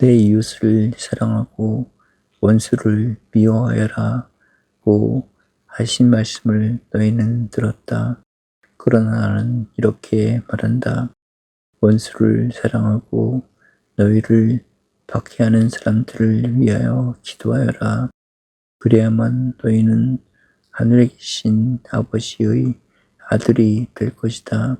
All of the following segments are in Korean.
내 이웃을 사랑하고 원수를 미워하여라고 하신 말씀을 너희는 들었다. 그러나 나는 이렇게 말한다. 원수를 사랑하고 너희를 박해하는 사람들을 위하여 기도하여라. 그래야만 너희는 하늘에 계신 아버지의 아들이 될 것이다.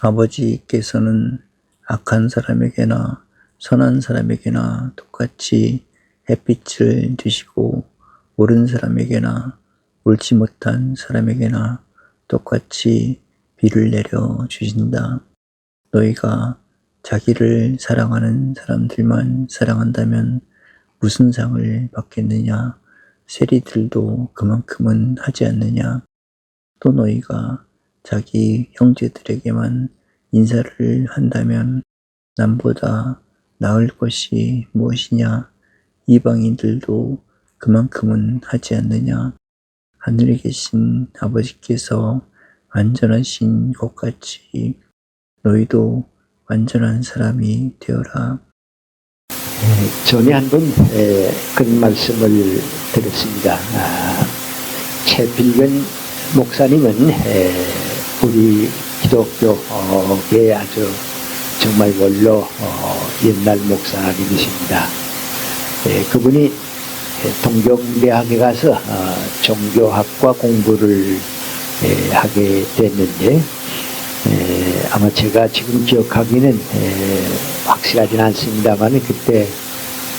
아버지께서는 악한 사람에게나 선한 사람에게나 똑같이 햇빛을 주시고 옳은 사람에게나 옳지 못한 사람에게나 똑같이 비를 내려 주신다. 너희가 자기를 사랑하는 사람들만 사랑한다면 무슨 상을 받겠느냐? 세리들도 그만큼은 하지 않느냐? 또 너희가 자기 형제들에게만 인사를 한다면 남보다 나을 것이 무엇이냐? 이방인들도 그만큼은 하지 않느냐? 하늘에 계신 아버지께서 완전하신 것 같이 너희도 완전한 사람이 되어라. 전에 한번 그런 말씀을 들었습니다. 최필근 목사님은 우리 기독교계 아주 정말 원로 옛날 목사님이십니다. 그분이 동경대학에 가서 종교학과 공부를 하게 됐는데 아마 제가 지금 기억하기는 확실하진 않습니다만 그때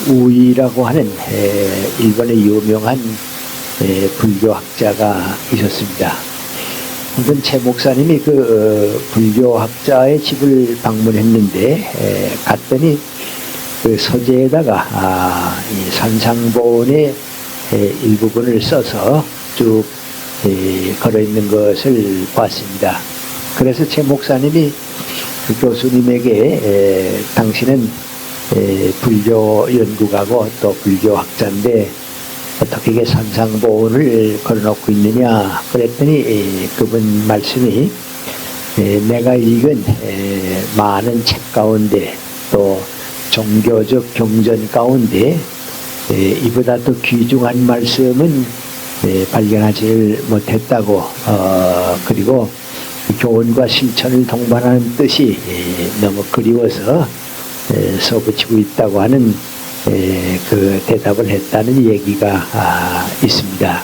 우이라고 하는 일본의 유명한 불교학자가 있었습니다. 한번 최 목사님이 그 불교학자의 집을 방문했는데 갔더니 그 서재에다가 이 산상보원의 일부분을 써서 쭉 걸어 있는 것을 봤습니다. 그래서 최 목사님이 그 교수님에게 당신은 불교 연구가고 또 불교학자인데 어떻게 이게 산상보원을 걸어놓고 있느냐 그랬더니 그분 말씀이 내가 읽은 많은 책 가운데 또 종교적 경전 가운데 이보다 더 귀중한 말씀은 발견하지 못했다고 그리고 교훈과 실천을 동반하는 뜻이 너무 그리워서 써붙이고 있다고 하는 그 대답을 했다는 얘기가 있습니다.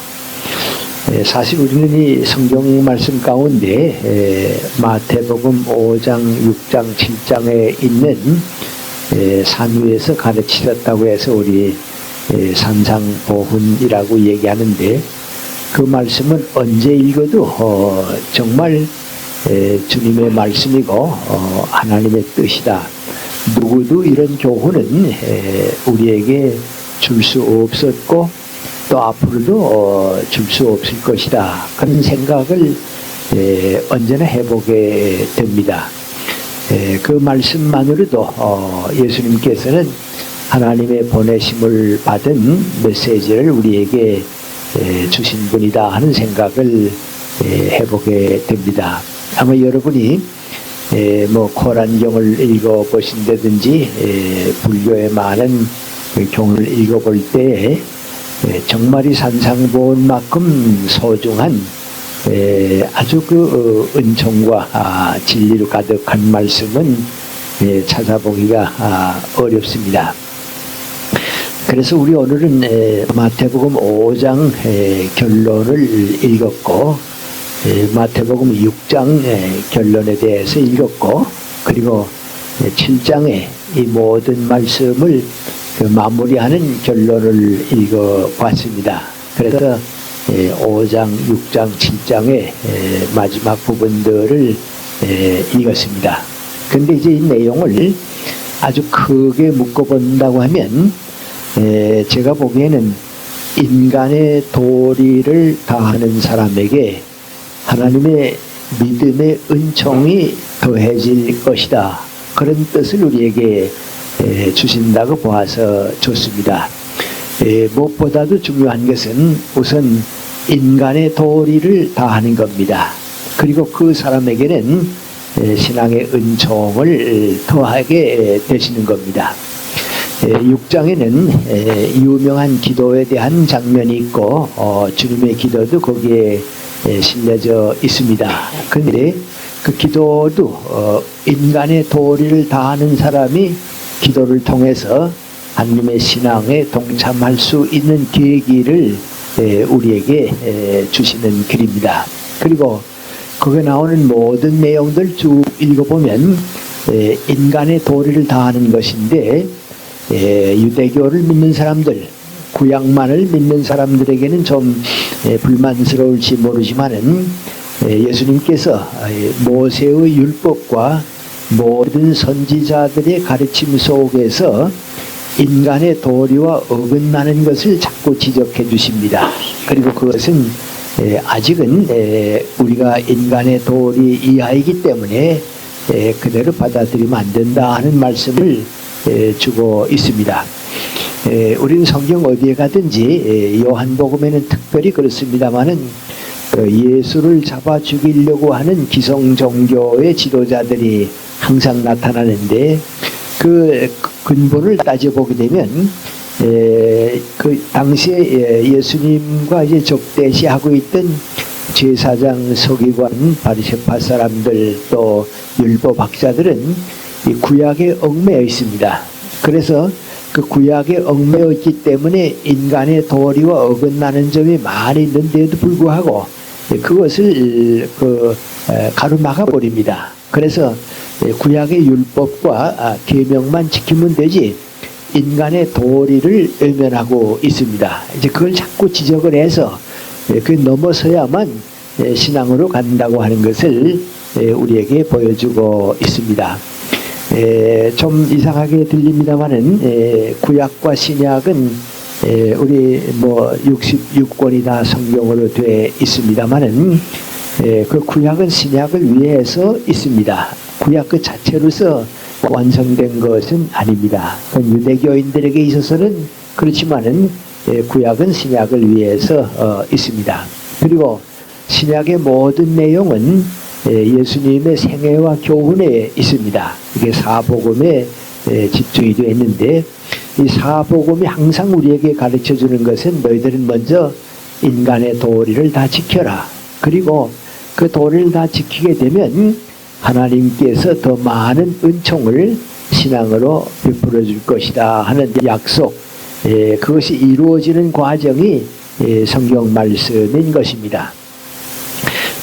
사실 우리는 이 성경 말씀 가운데 마태복음 5장, 6장, 7장에 있는 산 위에서 가르치셨다고 해서 우리 산상보훈이라고 얘기하는데 그 말씀은 언제 읽어도 정말 주님의 말씀이고 하나님의 뜻이다. 누구도 이런 교훈은 우리에게 줄 수 없었고 또 앞으로도 줄 수 없을 것이다. 그런 생각을 언제나 해보게 됩니다. 그 말씀만으로도 예수님께서는 하나님의 보내심을 받은 메시지를 우리에게 주신 분이다 하는 생각을 해보게 됩니다. 아마 여러분이 코란경을 읽어보신다든지 불교의 많은 경을 읽어볼 때 정말 이 산상보원만큼 소중한 아주 그 은총과 진리로 가득한 말씀은 찾아보기가 어렵습니다. 그래서 우리 오늘은 마태복음 5장 결론을 읽었고 마태복음 6장 결론에 대해서 읽었고 그리고 7장의 이 모든 말씀을 마무리하는 결론을 읽어봤습니다. 그래서 5장, 6장, 7장의 마지막 부분들을 읽었습니다. 그런데 이제 이 내용을 아주 크게 묶어본다고 하면 제가 보기에는 인간의 도리를 다하는 사람에게 하나님의 믿음의 은총이 더해질 것이다. 그런 뜻을 우리에게 주신다고 보아서 좋습니다. 무엇보다도 중요한 것은 우선 인간의 도리를 다하는 겁니다. 그리고 그 사람에게는 신앙의 은총을 더하게 되시는 겁니다. 6장에는 유명한 기도에 대한 장면이 있고 주님의 기도도 거기에 실려져 있습니다. 그런데 그 기도도 인간의 도리를 다하는 사람이 기도를 통해서 하나님의 신앙에 동참할 수 있는 계기를 우리에게 주시는 글입니다. 그리고 거기에 나오는 모든 내용들 쭉 읽어보면 인간의 도리를 다하는 것인데 유대교를 믿는 사람들, 구약만을 믿는 사람들에게는 좀 불만스러울지 모르지만은 예수님께서 모세의 율법과 모든 선지자들의 가르침 속에서 인간의 도리와 어긋나는 것을 자꾸 지적해 주십니다. 그리고 그것은 아직은 우리가 인간의 도리 이하이기 때문에 그대로 받아들이면 안 된다 하는 말씀을 주고 있습니다. 우리는 성경 어디에 가든지 요한복음에는 특별히 그렇습니다마는 예수를 잡아 죽이려고 하는 기성 종교의 지도자들이 항상 나타나는데 그 근본을 따져보게 되면 그 당시에 예수님과 이제 적대시하고 있던 제사장, 서기관, 바리새파 사람들 또 율법학자들은 이 구약에 얽매여 있습니다. 그래서 그 구약에 얽매여 있기 때문에 인간의 도리와 어긋나는 점이 많이 있는데도 불구하고 그것을 가로막아 버립니다. 그래서 구약의 율법과 계명만 지키면 되지 인간의 도리를 외면하고 있습니다. 이제 그걸 자꾸 지적을 해서 그 넘어서야만 신앙으로 간다고 하는 것을 우리에게 보여주고 있습니다. 좀 이상하게 들립니다만은 구약과 신약은 우리 뭐 66권이 다 성경으로 되어 있습니다만은 그 구약은 신약을 위해서 있습니다. 구약 그 자체로서 완성된 것은 아닙니다. 유대교인들에게 있어서는 그렇지만은 구약은 신약을 위해서 있습니다. 그리고 신약의 모든 내용은 예수님의 생애와 교훈에 있습니다. 이게 사복음에 집중이 되어 있는데 이 사복음이 항상 우리에게 가르쳐 주는 것은 너희들은 먼저 인간의 도리를 다 지켜라. 그리고 그 도리를 다 지키게 되면 하나님께서 더 많은 은총을 신앙으로 베풀어 줄 것이다 하는 약속, 그것이 이루어지는 과정이 성경 말씀인 것입니다.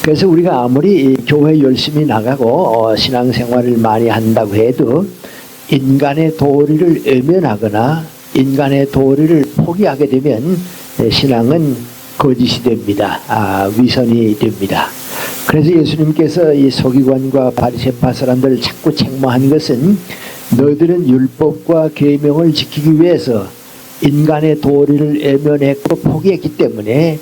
그래서 우리가 아무리 교회 열심히 나가고 신앙생활을 많이 한다고 해도 인간의 도리를 외면하거나 인간의 도리를 포기하게 되면 신앙은 거짓이 됩니다. 위선이 됩니다. 그래서 예수님께서 이 서기관과 바리새파 사람들을 자꾸 책망한 것은 너희들은 율법과 계명을 지키기 위해서 인간의 도리를 외면했고 포기했기 때문에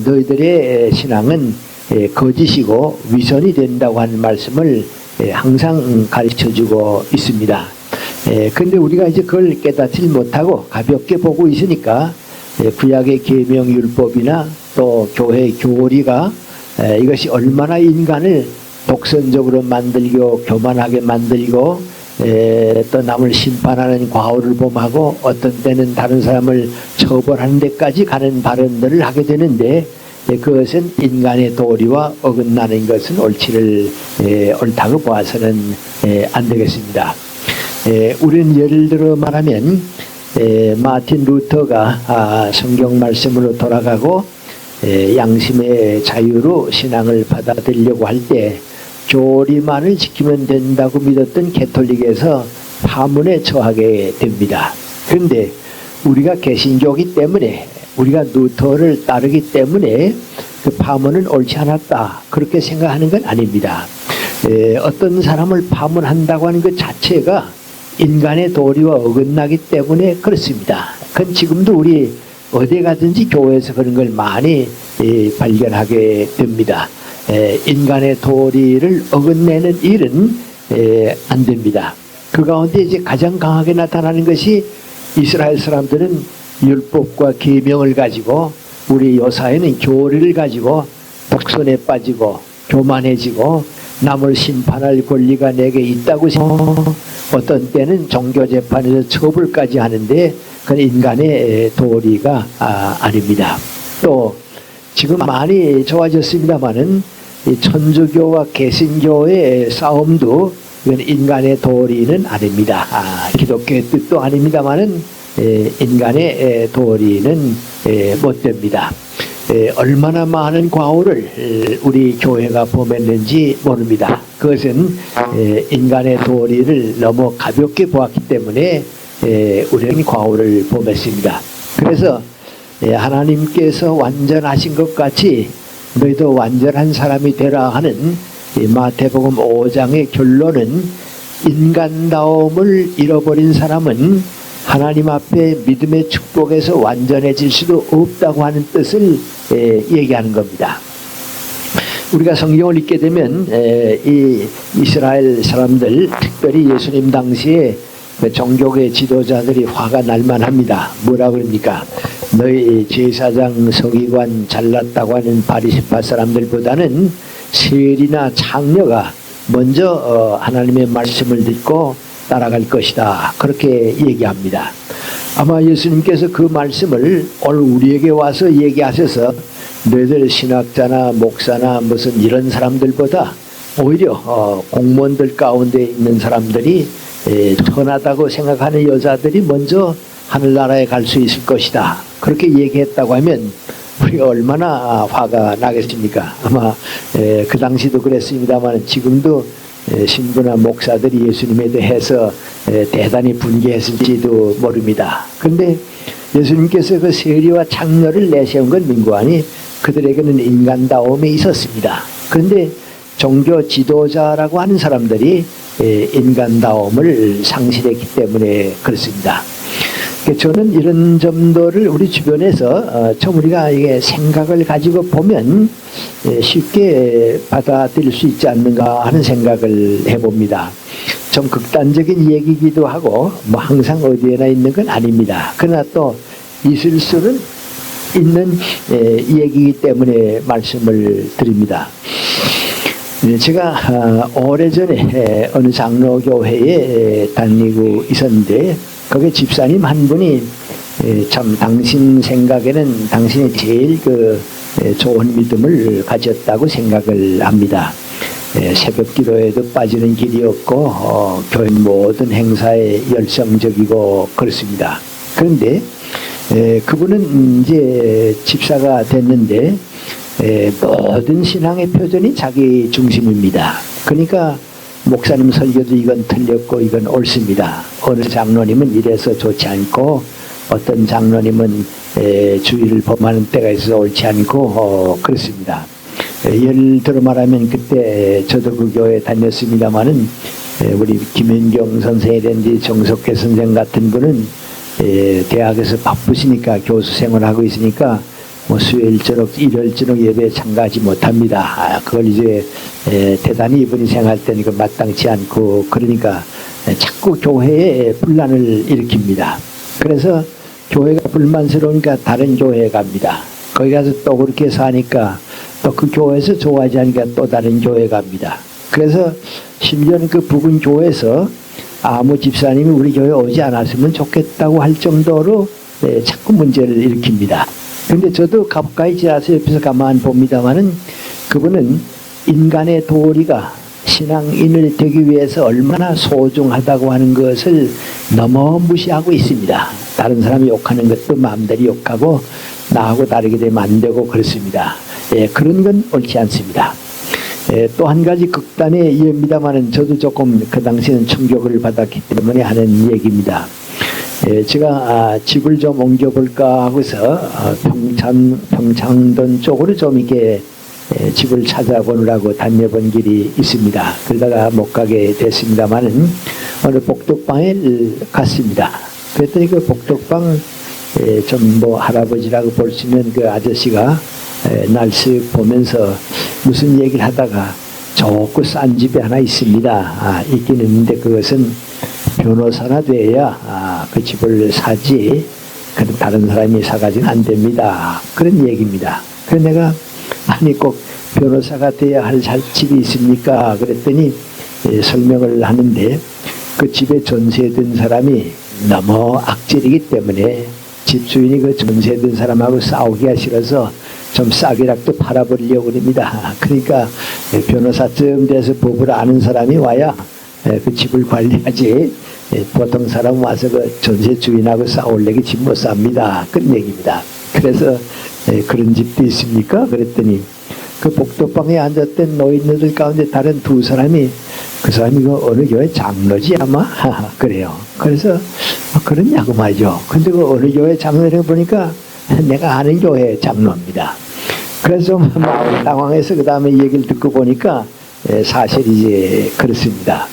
너희들의 신앙은 거짓이고 위선이 된다고 하는 말씀을 항상 가르쳐주고 있습니다. 그런데 우리가 이제 그걸 깨닫지 못하고 가볍게 보고 있으니까 구약의 계명 율법이나 또 교회의 교리가 이것이 얼마나 인간을 독선적으로 만들고 교만하게 만들고 또 남을 심판하는 과오를 범하고 어떤 때는 다른 사람을 처벌하는 데까지 가는 발언들을 하게 되는데 그것은 인간의 도리와 어긋나는 것은 옳다고 보아서는 안 되겠습니다. 우리는 예를 들어 말하면 마틴 루터가 성경 말씀으로 돌아가고 양심의 자유로 신앙을 받아들이려고 할 때 교리만을 지키면 된다고 믿었던 개톨릭에서 파문에 처하게 됩니다. 그런데 우리가 개신교이기 때문에 우리가 루터를 따르기 때문에 그 파문은 옳지 않았다 그렇게 생각하는 건 아닙니다. 어떤 사람을 파문한다고 하는 것 자체가 인간의 도리와 어긋나기 때문에 그렇습니다. 그건 지금도 우리 어디 가든지 교회에서 그런 걸 많이 발견하게 됩니다. 인간의 도리를 어긋내는 일은 안 됩니다. 그 가운데 이제 가장 강하게 나타나는 것이 이스라엘 사람들은 율법과 계명을 가지고 우리 요사회는 교리를 가지고 독선에 빠지고 교만해지고 남을 심판할 권리가 내게 있다고 어떤 때는 종교재판에서 처벌까지 하는데 그건 인간의 도리가 아닙니다. 또 지금 많이 좋아졌습니다마는 이 천주교와 개신교의 싸움도 이건 인간의 도리는 아닙니다. 기독교의 뜻도 아닙니다마는 인간의 도리는 못 됩니다. 얼마나 많은 과오를 우리 교회가 범했는지 모릅니다. 그것은 인간의 도리를 너무 가볍게 보았기 때문에 우리는 과오를 범했습니다. 그래서 하나님께서 완전하신 것 같이 너희도 완전한 사람이 되라 하는 마태복음 5장의 결론은 인간다움을 잃어버린 사람은 하나님 앞에 믿음의 축복에서 완전해질 수도 없다고 하는 뜻을 얘기하는 겁니다. 우리가 성경을 읽게 되면 이 이스라엘 사람들, 특별히 예수님 당시에 그 종교계 지도자들이 화가 날만합니다. 뭐라 그럽니까? 너희 제사장, 서기관 잘났다고 하는 바리새파 사람들보다는 세리나 창녀가 먼저 하나님의 말씀을 듣고 따라갈 것이다. 그렇게 얘기합니다. 아마 예수님께서 그 말씀을 오늘 우리에게 와서 얘기하셔서 너희들 신학자나 목사나 무슨 이런 사람들보다 오히려 공무원들 가운데 있는 사람들이 선하다고 생각하는 여자들이 먼저 하늘나라에 갈 수 있을 것이다. 그렇게 얘기했다고 하면 우리가 얼마나 화가 나겠습니까? 아마 그 당시도 그랬습니다만 지금도 신부나 목사들이 예수님에 대해서 대단히 분개했을지도 모릅니다. 그런데 예수님께서 그 세리와 창녀를 내세운 건 민구하니 그들에게는 인간다움이 있었습니다. 그런데 종교 지도자라고 하는 사람들이 인간다움을 상실했기 때문에 그렇습니다. 저는 이런 점들을 우리 주변에서 좀 우리가 이게 생각을 가지고 보면 쉽게 받아들일 수 있지 않는가 하는 생각을 해봅니다. 좀 극단적인 얘기이기도 하고 뭐 항상 어디에나 있는 건 아닙니다. 그러나 또 있을 수는 있는 얘기이기 때문에 말씀을 드립니다. 제가 오래전에 어느 장로교회에 다니고 있었는데 거기 집사님 한 분이 참 당신 생각에는 당신이 제일 좋은 믿음을 가졌다고 생각을 합니다. 새벽 기도에도 빠지는 길이 없고 교회 모든 행사에 열성적이고 그렇습니다. 그런데 그분은 이제 집사가 됐는데 모든 신앙의 표전이 자기 중심입니다. 그러니까 목사님 설교도 이건 틀렸고 이건 옳습니다. 어느 장로님은 이래서 좋지 않고 어떤 장로님은 주의를 범하는 때가 있어서 옳지 않고 그렇습니다. 예를 들어 말하면 그때 저도 그 교회에 다녔습니다마는 우리 김현경 선생이라든지 정석회 선생 같은 분은 대학에서 바쁘시니까 교수 생활하고 있으니까 뭐 수요일저녁 일요일저녁 예배에 참가하지 못합니다. 그걸 이제 대단히 이분이 생각할 때는 그 마땅치 않고 그러니까 자꾸 교회에 분란을 일으킵니다. 그래서 교회가 불만스러우니까 다른 교회에 갑니다. 거기 가서 또 그렇게 사니까 또 그 교회에서 좋아하지 않으니까 또 다른 교회에 갑니다. 그래서 심지어는 그 부근 교회에서 아무 집사님이 우리 교회에 오지 않았으면 좋겠다고 할 정도로 자꾸 문제를 일으킵니다. 근데 저도 가까이 지나서 옆에서 가만 봅니다만은 그분은 인간의 도리가 신앙인을 되기 위해서 얼마나 소중하다고 하는 것을 너무 무시하고 있습니다. 다른 사람이 욕하는 것도 마음대로 욕하고 나하고 다르게 되면 안 되고 그렇습니다. 그런 건 옳지 않습니다. 또 한 가지 극단의 이해입니다만은 저도 조금 그 당시에는 충격을 받았기 때문에 하는 얘기입니다. 제가 집을 좀 옮겨볼까 하고서 평창동 쪽으로 좀 이렇게 집을 찾아보느라고 다녀본 길이 있습니다. 그러다가 못 가게 됐습니다만은 어느 복덕방에 갔습니다. 그랬더니 그 복덕방 좀 뭐 할아버지라고 볼 수 있는 그 아저씨가 날쓱 보면서 무슨 얘기를 하다가 좋고 싼 집이 하나 있습니다. 있긴 있는데 그것은 변호사나 돼야 그 집을 사지 다른 사람이 사가지는 안 됩니다. 그런 얘기입니다. 그래서 내가 아니 꼭 변호사가 돼야 할 집이 있습니까? 그랬더니 설명을 하는데 그 집에 전세든 사람이 너무 악질이기 때문에 집주인이 그 전세든 사람하고 싸우기가 싫어서 좀 싸게라도 팔아버리려고 합니다. 그러니까 변호사쯤 돼서 법을 아는 사람이 와야 그 집을 관리하지 보통 사람 와서 그 전세 주인하고 싸우려고 집 못 삽니다. 그런 얘기입니다. 그래서 그런 집도 있습니까? 그랬더니 그 복도방에 앉았던 노인들 가운데 다른 두 사람이 그 사람이 그 어느 교회 장로지 아마? 그래요. 그래서 그러냐고 말이죠. 근데 그 어느 교회 장로를 보니까 내가 아는 교회 장로입니다. 그래서 마음 당황해서 그 다음에 얘기를 듣고 보니까 사실 이제 그렇습니다.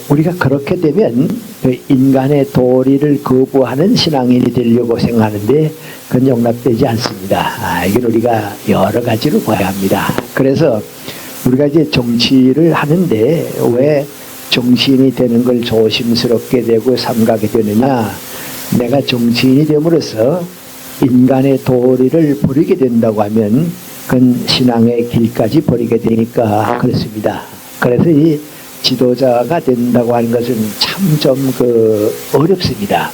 우리가 그렇게 되면 그 인간의 도리를 거부하는 신앙인이 되려고 생각하는데 그건 용납되지 않습니다. 이걸 우리가 여러 가지로 봐야 합니다. 그래서 우리가 이제 정치를 하는데 왜 정치인이 되는 걸 조심스럽게 되고 삼가게 되느냐? 내가 정치인이 됨으로써 인간의 도리를 버리게 된다고 하면 그건 신앙의 길까지 버리게 되니까 그렇습니다. 그래서 이 지도자가 된다고 하는 것은 참 좀 어렵습니다.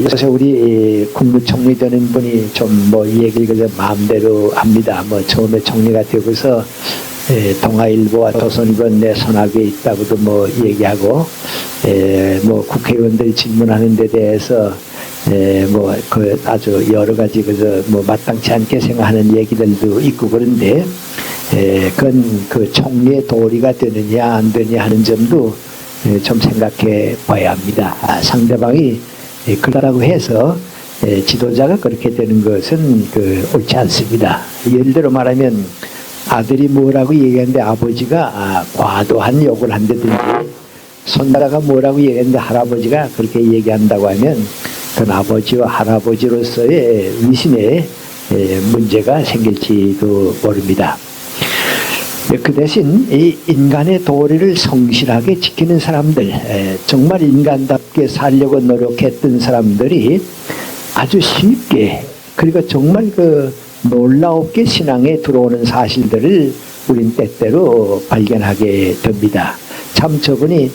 요새 우리 국무총리 되는 분이 좀 이 얘기를 그저 마음대로 합니다. 처음에 총리가 되고서 동아일보와 조선일보 내 손아귀에 있다고도 얘기하고 국회의원들이 질문하는 데 대해서 아주 여러 가지 그저 마땅치 않게 생각하는 얘기들도 있고 그런데 그건 그 총리의 도리가 되느냐 안 되느냐 하는 점도 좀 생각해 봐야 합니다. 상대방이 그러라고 해서 지도자가 그렇게 되는 것은 옳지 않습니다. 예를 들어 말하면 아들이 뭐라고 얘기하는데 아버지가 과도한 욕을 한다든지 손자가 뭐라고 얘기하는데 할아버지가 그렇게 얘기한다고 하면 그건 아버지와 할아버지로서의 위신에 문제가 생길지도 모릅니다. 그 대신 이 인간의 도리를 성실하게 지키는 사람들, 정말 인간답게 살려고 노력했던 사람들이 아주 쉽게 그리고 정말 놀라웠게 신앙에 들어오는 사실들을 우린 때때로 발견하게 됩니다. 참 저분이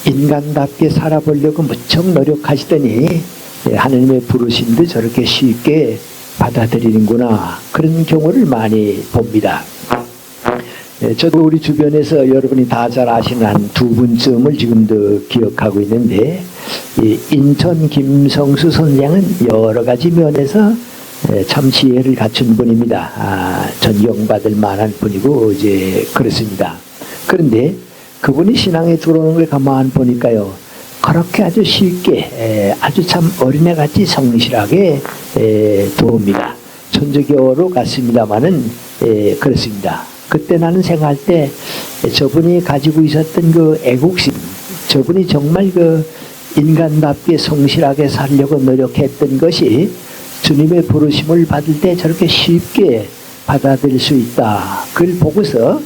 인간답게 살아보려고 무척 노력하시더니 하나님의 부르심도 저렇게 쉽게 받아들이는구나 그런 경우를 많이 봅니다. 저도 우리 주변에서 여러분이 다 잘 아시는 한 두 분쯤을 지금도 기억하고 있는데 인천 김성수 선생은 여러 가지 면에서 참 지혜를 갖춘 분입니다. 존경받을 만한 분이고 이제 그렇습니다. 그런데 그분이 신앙에 들어오는 걸 가만 보니까요. 그렇게 아주 쉽게 아주 참 어린애같이 성실하게 도웁니다. 천주교로 갔습니다마는 그렇습니다. 그때 나는 생각할 때 저분이 가지고 있었던 그 애국심, 저분이 정말 인간답게 성실하게 살려고 노력했던 것이 주님의 부르심을 받을 때 저렇게 쉽게 받아들일 수 있다. 그걸 보고서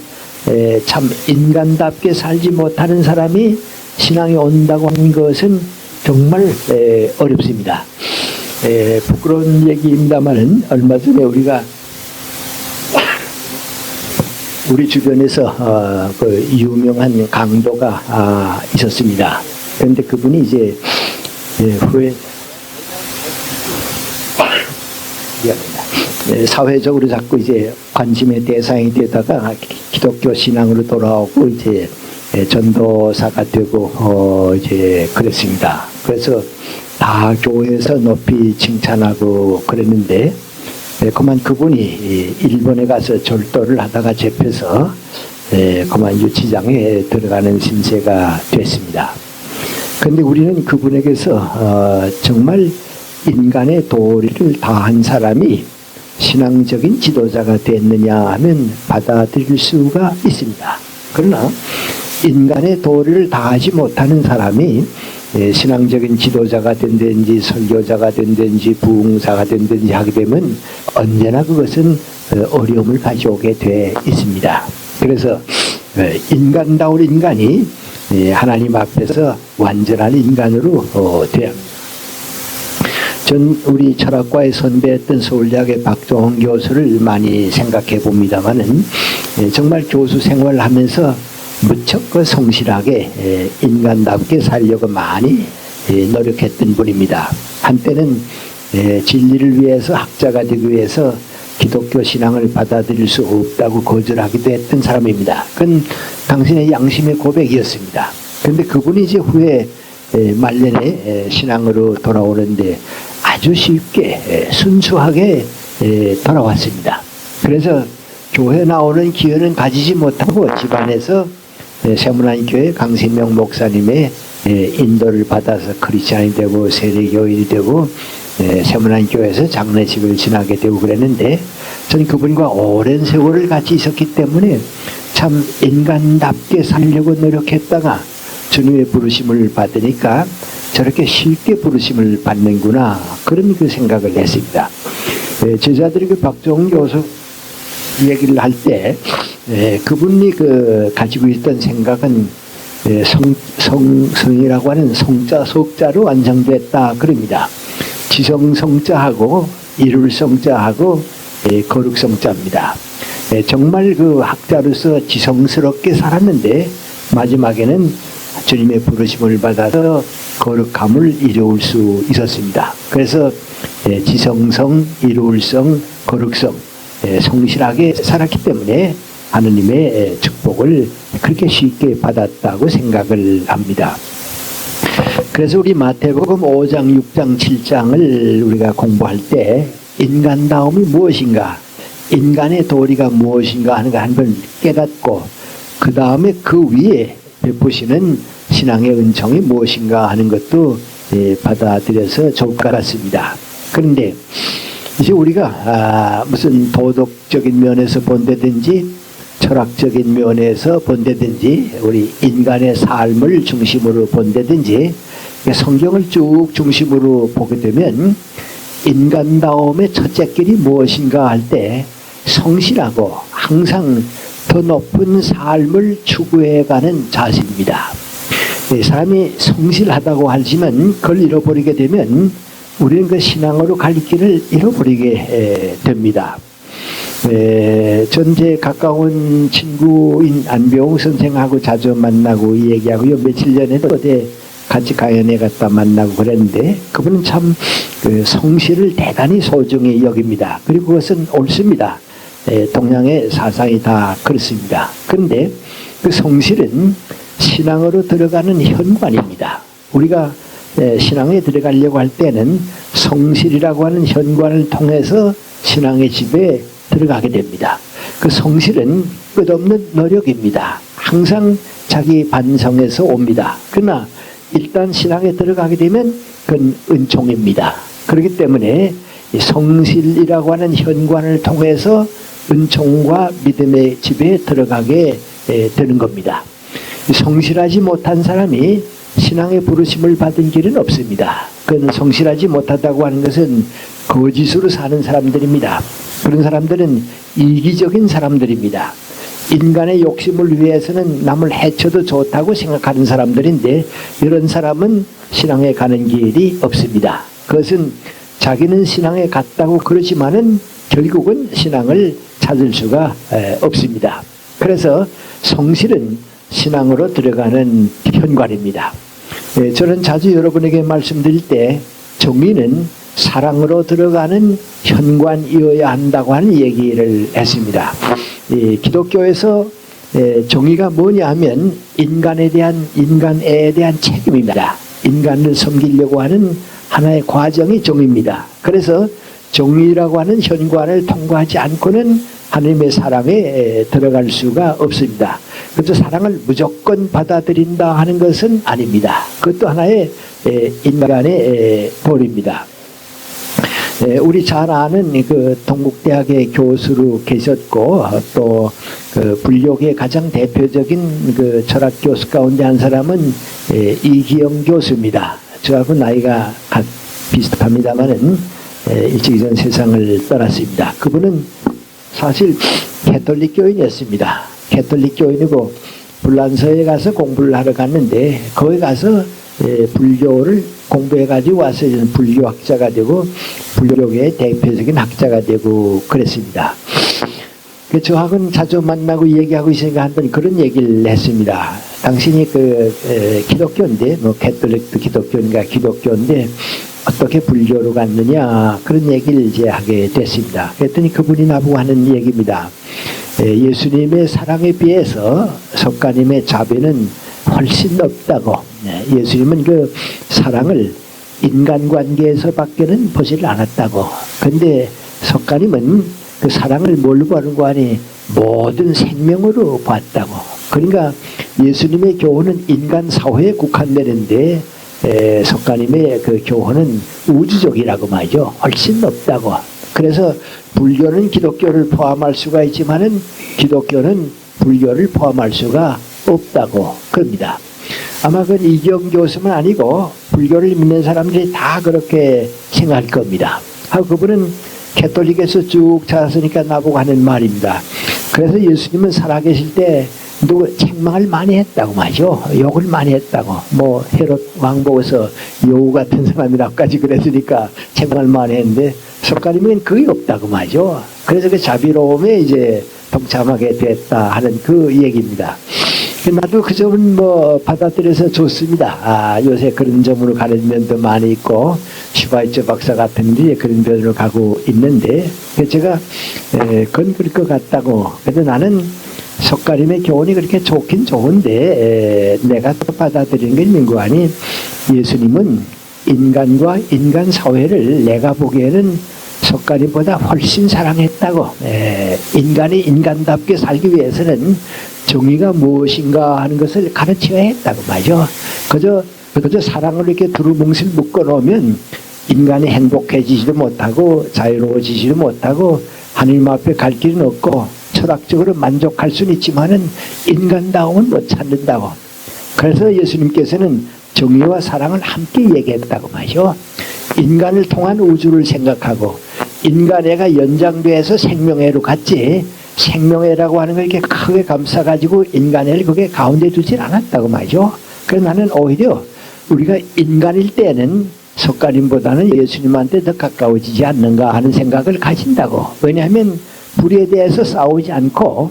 참 인간답게 살지 못하는 사람이 신앙에 온다고 하는 것은 정말 어렵습니다. 부끄러운 얘기입니다만은 얼마 전에 우리가 우리 주변에서 유명한 강도가 있었습니다. 그런데 그분이 이제 후에 사회적으로 자꾸 이제 관심의 대상이 되다가 기독교 신앙으로 돌아오고 이제 전도사가 되고 이제 그랬습니다. 그래서 다 교회에서 높이 칭찬하고 그랬는데 그만 그분이 일본에 가서 절도를 하다가 잡혀서 그만 유치장에 들어가는 신세가 됐습니다. 그런데 우리는 그분에게서 정말 인간의 도리를 다한 사람이 신앙적인 지도자가 됐느냐 하면 받아들일 수가 있습니다. 그러나 인간의 도리를 다하지 못하는 사람이 신앙적인 지도자가 된다든지 설교자가 된다든지 부흥사가 된다든지 하게 되면 언제나 그것은 어려움을 가져오게 돼 있습니다. 그래서 인간다운 인간이 하나님 앞에서 완전한 인간으로 되어야 합니다. 전 우리 철학과의 선배였던 서울대학의 박종원 교수를 많이 생각해 봅니다만은 정말 교수 생활하면서 무척 성실하게 인간답게 살려고 많이 노력했던 분입니다. 한때는 진리를 위해서 학자가 되기 위해서 기독교 신앙을 받아들일 수 없다고 거절하기도 했던 사람입니다. 그건 당신의 양심의 고백이었습니다. 그런데 그분이 이제 후에 말년에 신앙으로 돌아오는데 아주 쉽게 순수하게 돌아왔습니다. 그래서 교회 나오는 기회는 가지지 못하고 집안에서 세문안교회 강신명 목사님의 인도를 받아서 크리스찬이 되고 세례교인이 되고 세문안교회에서 장례식을 지나게 되고 그랬는데 저는 그분과 오랜 세월을 같이 있었기 때문에 참 인간답게 살려고 노력했다가 주님의 부르심을 받으니까 저렇게 쉽게 부르심을 받는구나 그런 그 생각을 했습니다. 제자들이 그 박종원 교수 얘기를 할 때 그분이 가지고 있던 생각은 성이라고 하는 성자 속자로 완성됐다 그럽니다. 지성성자하고 이룰성자하고 거룩성자입니다. 정말 그 학자로서 지성스럽게 살았는데 마지막에는 주님의 부르심을 받아서 거룩함을 이루을 수 있었습니다. 그래서 지성성, 이룰성, 거룩성 성실하게 살았기 때문에 하느님의 축복을 그렇게 쉽게 받았다고 생각을 합니다. 그래서 우리 마태복음 5장, 6장, 7장을 우리가 공부할 때 인간다움이 무엇인가, 인간의 도리가 무엇인가 하는 거 한번 깨닫고 그 다음에 그 위에 베푸시는 신앙의 은총이 무엇인가 하는 것도 받아들여서 좋을 것 같습니다. 그런데 이제 우리가 무슨 도덕적인 면에서 본다든지 철학적인 면에서 본다든지 우리 인간의 삶을 중심으로 본다든지 성경을 쭉 중심으로 보게 되면 인간다움의 첫째 길이 무엇인가 할 때 성실하고 항상 더 높은 삶을 추구해가는 자세입니다. 사람이 성실하다고 하지만 그걸 잃어버리게 되면 우리는 그 신앙으로 갈 길을 잃어버리게 됩니다. 전제 가까운 친구인 안병우 선생하고 자주 만나고 얘기하고요. 며칠 전에도 어디 같이 가연에 갔다 만나고 그랬는데 그분은 참 그 성실을 대단히 소중히 여깁니다. 그리고 그것은 옳습니다. 동양의 사상이 다 그렇습니다. 그런데 그 성실은 신앙으로 들어가는 현관입니다. 우리가 신앙에 들어가려고 할 때는 성실이라고 하는 현관을 통해서 신앙의 집에 들어가게 됩니다. 그 성실은 끝없는 노력입니다. 항상 자기 반성에서 옵니다. 그러나 일단 신앙에 들어가게 되면 그건 은총입니다. 그렇기 때문에 성실이라고 하는 현관을 통해서 은총과 믿음의 집에 들어가게 되는 겁니다. 성실하지 못한 사람이 신앙의 부르심을 받은 길은 없습니다. 그건 성실하지 못하다고 하는 것은 거짓으로 사는 사람들입니다. 그런 사람들은 이기적인 사람들입니다. 인간의 욕심을 위해서는 남을 해쳐도 좋다고 생각하는 사람들인데 이런 사람은 신앙에 가는 길이 없습니다. 그것은 자기는 신앙에 갔다고 그러지만은 결국은 신앙을 찾을 수가 없습니다. 그래서 성실은 신앙으로 들어가는 현관입니다. 저는 자주 여러분에게 말씀드릴 때 정의는 사랑으로 들어가는 현관이어야 한다고 하는 얘기를 했습니다. 기독교에서 정의가 뭐냐 하면 인간에 대한 책임입니다. 인간을 섬기려고 하는 하나의 과정이 정의입니다. 그래서 정의라고 하는 현관을 통과하지 않고는 하나님의 사랑에 들어갈 수가 없습니다. 그래서 사랑을 무조건 받아들인다 하는 것은 아닙니다. 그것도 하나의 인간의 도리입니다. 우리 잘 아는 그 동국대학의 교수로 계셨고 또 그 불교계의 가장 대표적인 그 철학 교수 가운데 한 사람은 이기영 교수입니다. 저하고 나이가 비슷합니다만은 일찍 전 세상을 떠났습니다. 그분은 사실 캐톨릭 교인이었습니다. 캐톨릭 교인이고 불란서에 가서 공부를 하러 갔는데 거기 가서 불교를 공부해가지고 와서 불교학자가 되고 불교계의 대표적인 학자가 되고 그랬습니다. 저하고는 자주 만나고 얘기하고 있으니까 한 번 그런 얘기를 했습니다. 당신이 기독교인데, 캐톨릭도 기독교인가 기독교인데, 어떻게 불교로 갔느냐, 그런 얘기를 이제 하게 됐습니다. 그랬더니 그분이 나보고 하는 얘기입니다. 예수님의 사랑에 비해서 석가님의 자비는 훨씬 없다고. 예수님은 그 사랑을 인간관계에서 밖에는 보지를 않았다고. 근데 석가님은 그 사랑을 뭘로 보는 거 아니 모든 생명으로 봤다고. 그러니까 예수님의 교훈은 인간 사회에 국한되는데 석가님의 그 교훈은 우주적이라고 말이죠. 훨씬 높다고. 그래서 불교는 기독교를 포함할 수가 있지만은 기독교는 불교를 포함할 수가 없다고 그럽니다. 아마 그건 이경 교수만 아니고 불교를 믿는 사람들이 다 그렇게 생각할 겁니다. 하고 그분은 캐톨릭에서 쭉 자랐으니까 나보고 하는 말입니다. 그래서 예수님은 살아계실 때 책망을 많이 했다고 말이죠. 욕을 많이 했다고. 헤롯 왕 보고서 여우 같은 사람이라고까지 그랬으니까 책망을 많이 했는데 석가님은 그게 없다고 말이죠. 그래서 그 자비로움에 이제 동참하게 됐다 하는 그 얘기입니다. 나도 그 점은 받아들여서 좋습니다. 요새 그런 점으로 가는 면도 많이 있고 슈바이처 박사 같은 분이 그런 면으로 가고 있는데 제가 그건 그럴 것 같다고. 근데 나는 석가림의 교훈이 그렇게 좋긴 좋은데 내가 또 받아들이는 게 있는 거 아니 예수님은 인간과 인간 사회를 내가 보기에는 석가림보다 훨씬 사랑했다고. 인간이 인간답게 살기 위해서는 정의가 무엇인가 하는 것을 가르쳐야 했다고 말이죠. 그저 사랑을 이렇게 두루뭉실 묶어놓으면 인간이 행복해지지도 못하고 자유로워지지도 못하고 하나님 앞에 갈 길은 없고 철학적으로 만족할 수는 있지만은 인간다움은 못 찾는다고. 그래서 예수님께서는 정의와 사랑을 함께 얘기했다고 말이죠. 인간을 통한 우주를 생각하고 인간애가 연장돼서 생명애로 갔지 생명애라고 하는 걸 이렇게 크게 감싸가지고 인간애를 그게 가운데 두질 않았다고 말이죠. 그래서 나는 오히려 우리가 인간일 때는 석가림보다는 예수님한테 더 가까워지지 않는가 하는 생각을 가진다고. 왜냐하면 불에 대해서 싸우지 않고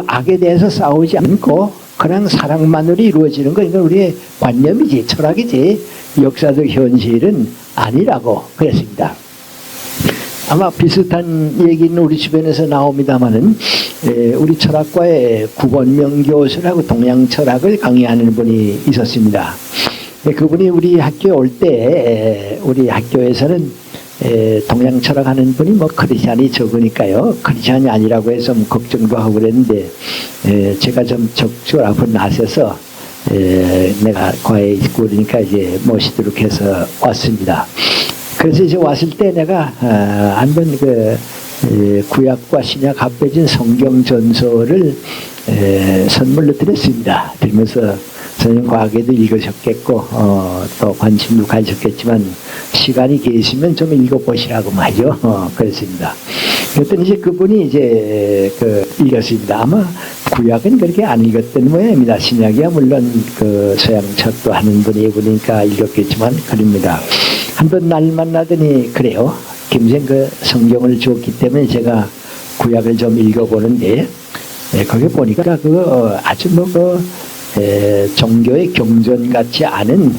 악에 대해서 싸우지 않고 그냥 사랑만으로 이루어지는 거 이건 우리의 관념이지 철학이지 역사적 현실은 아니라고 그랬습니다. 아마 비슷한 얘기는 우리 주변에서 나옵니다마는 우리 철학과에 구본명 교수라고 동양철학을 강의하는 분이 있었습니다. 그분이 우리 학교에 올 때 우리 학교에서는 동양철학 하는 분이 크리스찬이 적으니까요. 크리스찬이 아니라고 해서 걱정도 하고 그랬는데 제가 좀 적절 앞을 나서서 내가 과외에 있고 그러니까 이제 모시도록 해서 왔습니다. 그래서 이제 왔을 때 내가 한번 구약과 신약 합해진 성경 전서를 선물로 드렸습니다. 들면서 선생님 과거에도 읽으셨겠고 또 관심도 가지셨겠지만 시간이 계시면 좀 읽어보시라고 말이죠. 그랬습니다. 그랬더니 이제 그분이 이제 읽었습니다. 아마 구약은 그렇게 안 읽었던 모양입니다. 신약이야 물론 서양철도 하는 분이 그러니까 읽었겠지만 그럽니다. 한번 날 만나더니 그래요. 김생 성경을 주었기 때문에 제가 구약을 좀 읽어보는데 거기 보니까 아주 종교의 경전 같지 않은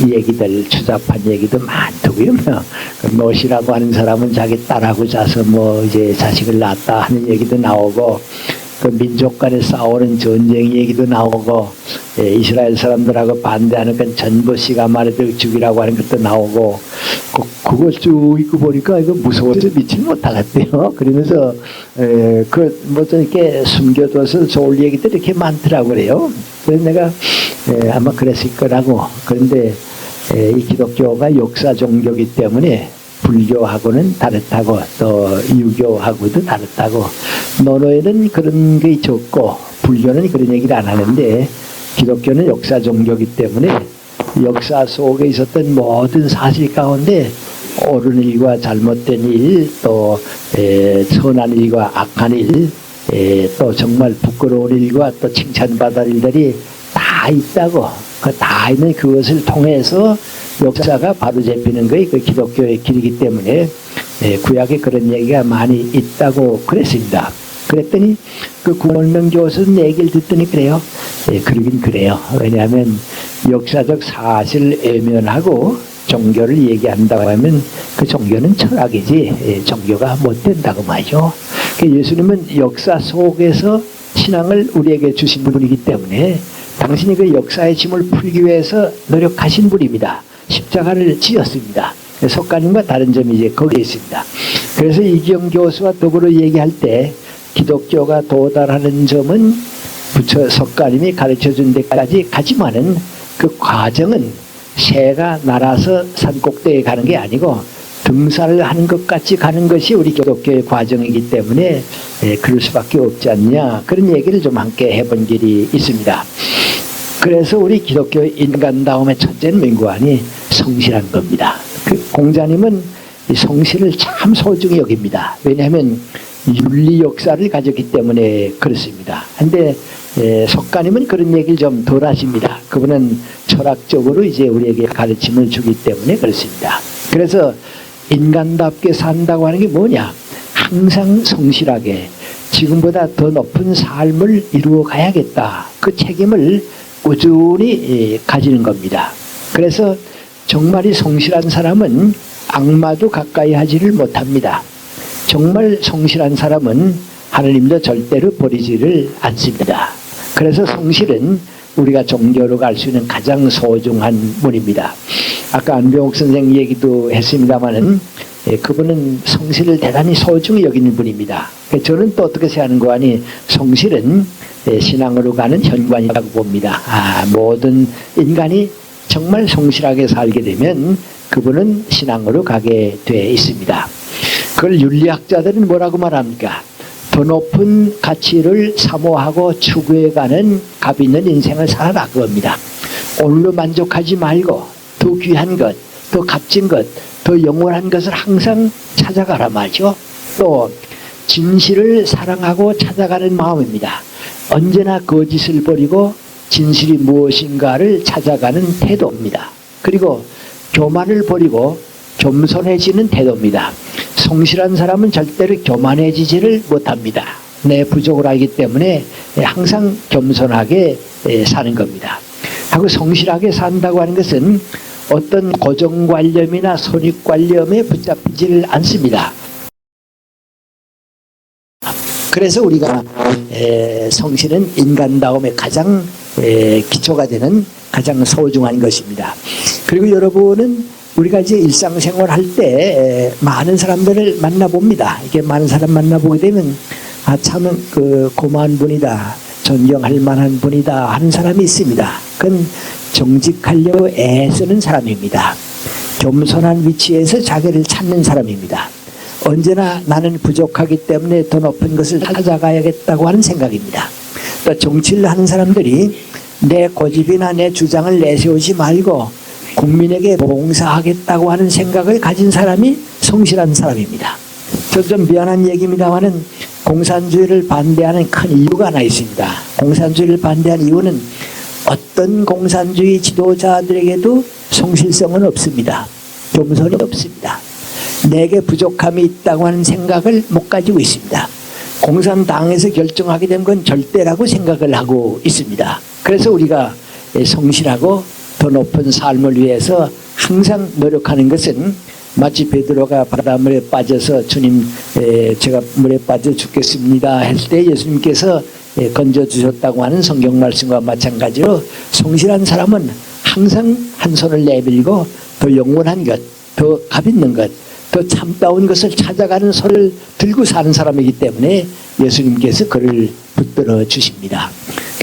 이 얘기들 추잡한 얘기도 많더고요. 노시라고 하는 사람은 자기 딸하고 자서 이제 자식을 낳았다 하는 얘기도 나오고 민족 간에 싸우는 전쟁 얘기도 나오고 이스라엘 사람들하고 반대하는 건 전부 시가마르들 죽이라고 하는 것도 나오고 그걸 쭉 읽고 보니까 이거 무서워서 믿지 못하겠대요. 그러면서 이렇게 숨겨둬서 좋을 얘기들이 이렇게 많더라고 그래요. 그래서 내가 아마 그랬을 거라고. 그런데 이 기독교가 역사 종교이기 때문에 불교하고는 다르다고 또 유교하고도 다르다고 논어에는 그런 게 적고 불교는 그런 얘기를 안 하는데 기독교는 역사 종교이기 때문에 역사 속에 있었던 모든 사실 가운데 옳은 일과 잘못된 일 또 선한 일과 악한 일 또 정말 부끄러운 일과 또 칭찬받을 일들이 다 있다고. 다 있는 그것을 통해서 역사가 바로 잡히는 것이 그 기독교의 길이기 때문에 구약에 그런 얘기가 많이 있다고 그랬습니다. 그랬더니 그 구원명 교수는 얘기를 듣더니 그래요. 그러긴 그래요. 왜냐하면 역사적 사실을 외면하고 종교를 얘기한다고 하면 그 종교는 철학이지 종교가 못 된다고 말이죠. 예수님은 역사 속에서 신앙을 우리에게 주신 분이기 때문에 당신이 그 역사의 짐을 풀기 위해서 노력하신 분입니다. 십자가를 지었습니다. 석가님과 다른 점이 이제 거기에 있습니다. 그래서 이기영 교수와 더불어 얘기할 때 기독교가 도달하는 점은 부처 석가님이 가르쳐준 데까지 가지만은 그 과정은 새가 날아서 산 꼭대기에 가는 게 아니고 등산을 하는 것 같이 가는 것이 우리 기독교의 과정이기 때문에 그럴 수밖에 없지 않냐, 그런 얘기를 좀 함께 해본 길이 있습니다. 그래서 우리 기독교 인간다움의 첫째 명구안이 성실한 겁니다. 그 공자님은 이 성실을 참 소중히 여깁니다. 왜냐하면 윤리 역사를 가졌기 때문에 그렇습니다. 근데 석가님은 그런 얘기를 좀 덜 하십니다. 그분은 철학적으로 이제 우리에게 가르침을 주기 때문에 그렇습니다. 그래서 인간답게 산다고 하는 게 뭐냐? 항상 성실하게 지금보다 더 높은 삶을 이루어 가야겠다. 그 책임을 꾸준히 가지는 겁니다. 그래서 정말이 성실한 사람은 악마도 가까이 하지를 못합니다. 정말 성실한 사람은 하느님도 절대로 버리지를 않습니다. 그래서 성실은 우리가 종교로 갈 수 있는 가장 소중한 분입니다. 아까 안병옥 선생 얘기도 했습니다마는 그분은 성실을 대단히 소중히 여기는 분입니다. 저는 또 어떻게 생각하는가 하니 성실은 신앙으로 가는 현관이라고 봅니다. 모든 인간이 정말 성실하게 살게 되면 그분은 신앙으로 가게 돼 있습니다. 그걸 윤리학자들은 뭐라고 말합니까? 더 높은 가치를 사모하고 추구해가는 값 있는 인생을 살아라, 그겁니다. 오늘로 만족하지 말고 더 귀한 것, 더 값진 것, 더 영원한 것을 항상 찾아가라 말이죠. 또 진실을 사랑하고 찾아가는 마음입니다. 언제나 거짓을 버리고 진실이 무엇인가를 찾아가는 태도입니다. 그리고 교만을 버리고 겸손해지는 태도입니다. 성실한 사람은 절대로 교만해지지를 못합니다. 내 부족을 알기 때문에 항상 겸손하게 사는 겁니다. 하고 성실하게 산다고 하는 것은 어떤 고정관념이나 선입관념에 붙잡히지를 않습니다. 그래서 우리가 성실은 인간다움의 가장 기초가 되는 가장 소중한 것입니다. 그리고 여러분은 우리가 이제 일상생활 할 때 많은 사람들을 만나봅니다. 이렇게 많은 사람 만나보게 되면 참 그 고마운 분이다, 존경할 만한 분이다 하는 사람이 있습니다. 그건 정직하려고 애쓰는 사람입니다. 겸손한 위치에서 자기를 찾는 사람입니다. 언제나 나는 부족하기 때문에 더 높은 것을 찾아가야겠다고 하는 생각입니다. 또 정치를 하는 사람들이 내 고집이나 내 주장을 내세우지 말고 국민에게 봉사하겠다고 하는 생각을 가진 사람이 성실한 사람입니다. 좀 미안한 얘기입니다만은 공산주의를 반대하는 큰 이유가 하나 있습니다. 공산주의를 반대하는 이유는 어떤 공산주의 지도자들에게도 성실성은 없습니다. 겸손이 없습니다. 내게 부족함이 있다고 하는 생각을 못 가지고 있습니다. 공산당에서 결정하게 된 건 절대라고 생각을 하고 있습니다. 그래서 우리가 성실하고 더 높은 삶을 위해서 항상 노력하는 것은 마치 베드로가 바닷물에 빠져서 주님 제가 물에 빠져 죽겠습니다 했을 때 예수님께서 건져주셨다고 하는 성경 말씀과 마찬가지로 성실한 사람은 항상 한 손을 내밀고 더 영원한 것, 더 값 있는 것, 더 참다운 것을 찾아가는 손을 들고 사는 사람이기 때문에 예수님께서 그를 붙들어 주십니다.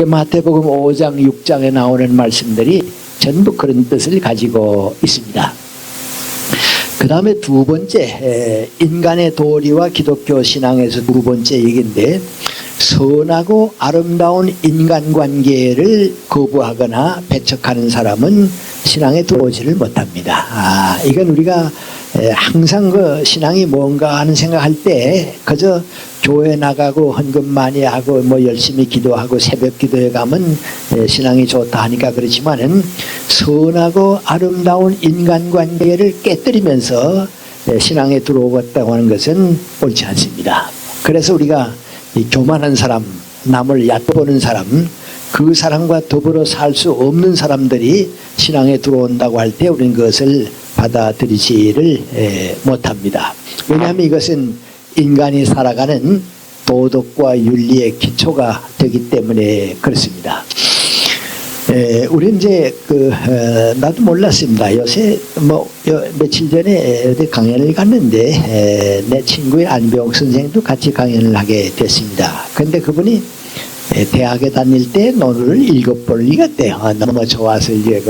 마태복음 5장 6장에 나오는 말씀들이 전부 그런 뜻을 가지고 있습니다. 그 다음에 두 번째, 인간의 도리와 기독교 신앙에서 두 번째 얘기인데, 선하고 아름다운 인간관계를 거부하거나 배척하는 사람은 신앙에 들어오지를 못합니다. 이건 우리가 항상 그 신앙이 뭔가 하는 생각할 때 그저 교회 나가고 헌금 많이 하고 뭐 열심히 기도하고 새벽 기도에 가면 신앙이 좋다 하니까 그렇지만은 선하고 아름다운 인간관계를 깨뜨리면서 신앙에 들어오겠다고 하는 것은 옳지 않습니다. 그래서 우리가 이 교만한 사람, 남을 얕보는 사람, 그 사람과 더불어 살 수 없는 사람들이 신앙에 들어온다고 할 때 우리는 그것을 받아들이지를 못합니다. 왜냐하면 이것은 인간이 살아가는 도덕과 윤리의 기초가 되기 때문에 그렇습니다. 우리 이제 나도 몰랐습니다. 요새 며칠 전에 어디 강연을 갔는데 내 친구의 안병옥 선생도 같이 강연을 하게 됐습니다. 그런데 그분이 대학에 다닐 때 논어를 읽어볼 리가 돼요. 너무 좋아서 이제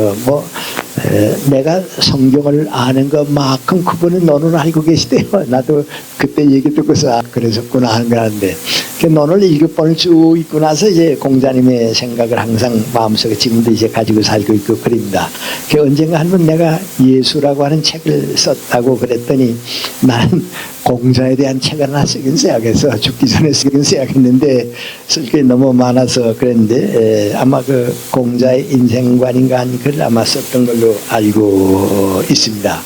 내가 성경을 아는 것만큼 그분은 논어를 알고 계시대요. 나도 그때 얘기 듣고서 그러셨구나 하는 거 아는데 그 논어를 읽어볼 쭉 읽고 나서 이제 공자님의 생각을 항상 마음속에 지금도 이제 가지고 살고 있고 그립니다. 그 언젠가 한번 내가 예수라고 하는 책을 썼다고 그랬더니 나는 공자에 대한 책을 하나 쓰긴 써야겠어. 죽기 전에 쓰긴 써야겠는데 쓸 게 너무 많아서 그랬는데 아마 그 공자의 인생관인가 한 글을 아마 썼던 걸로 알고 있습니다.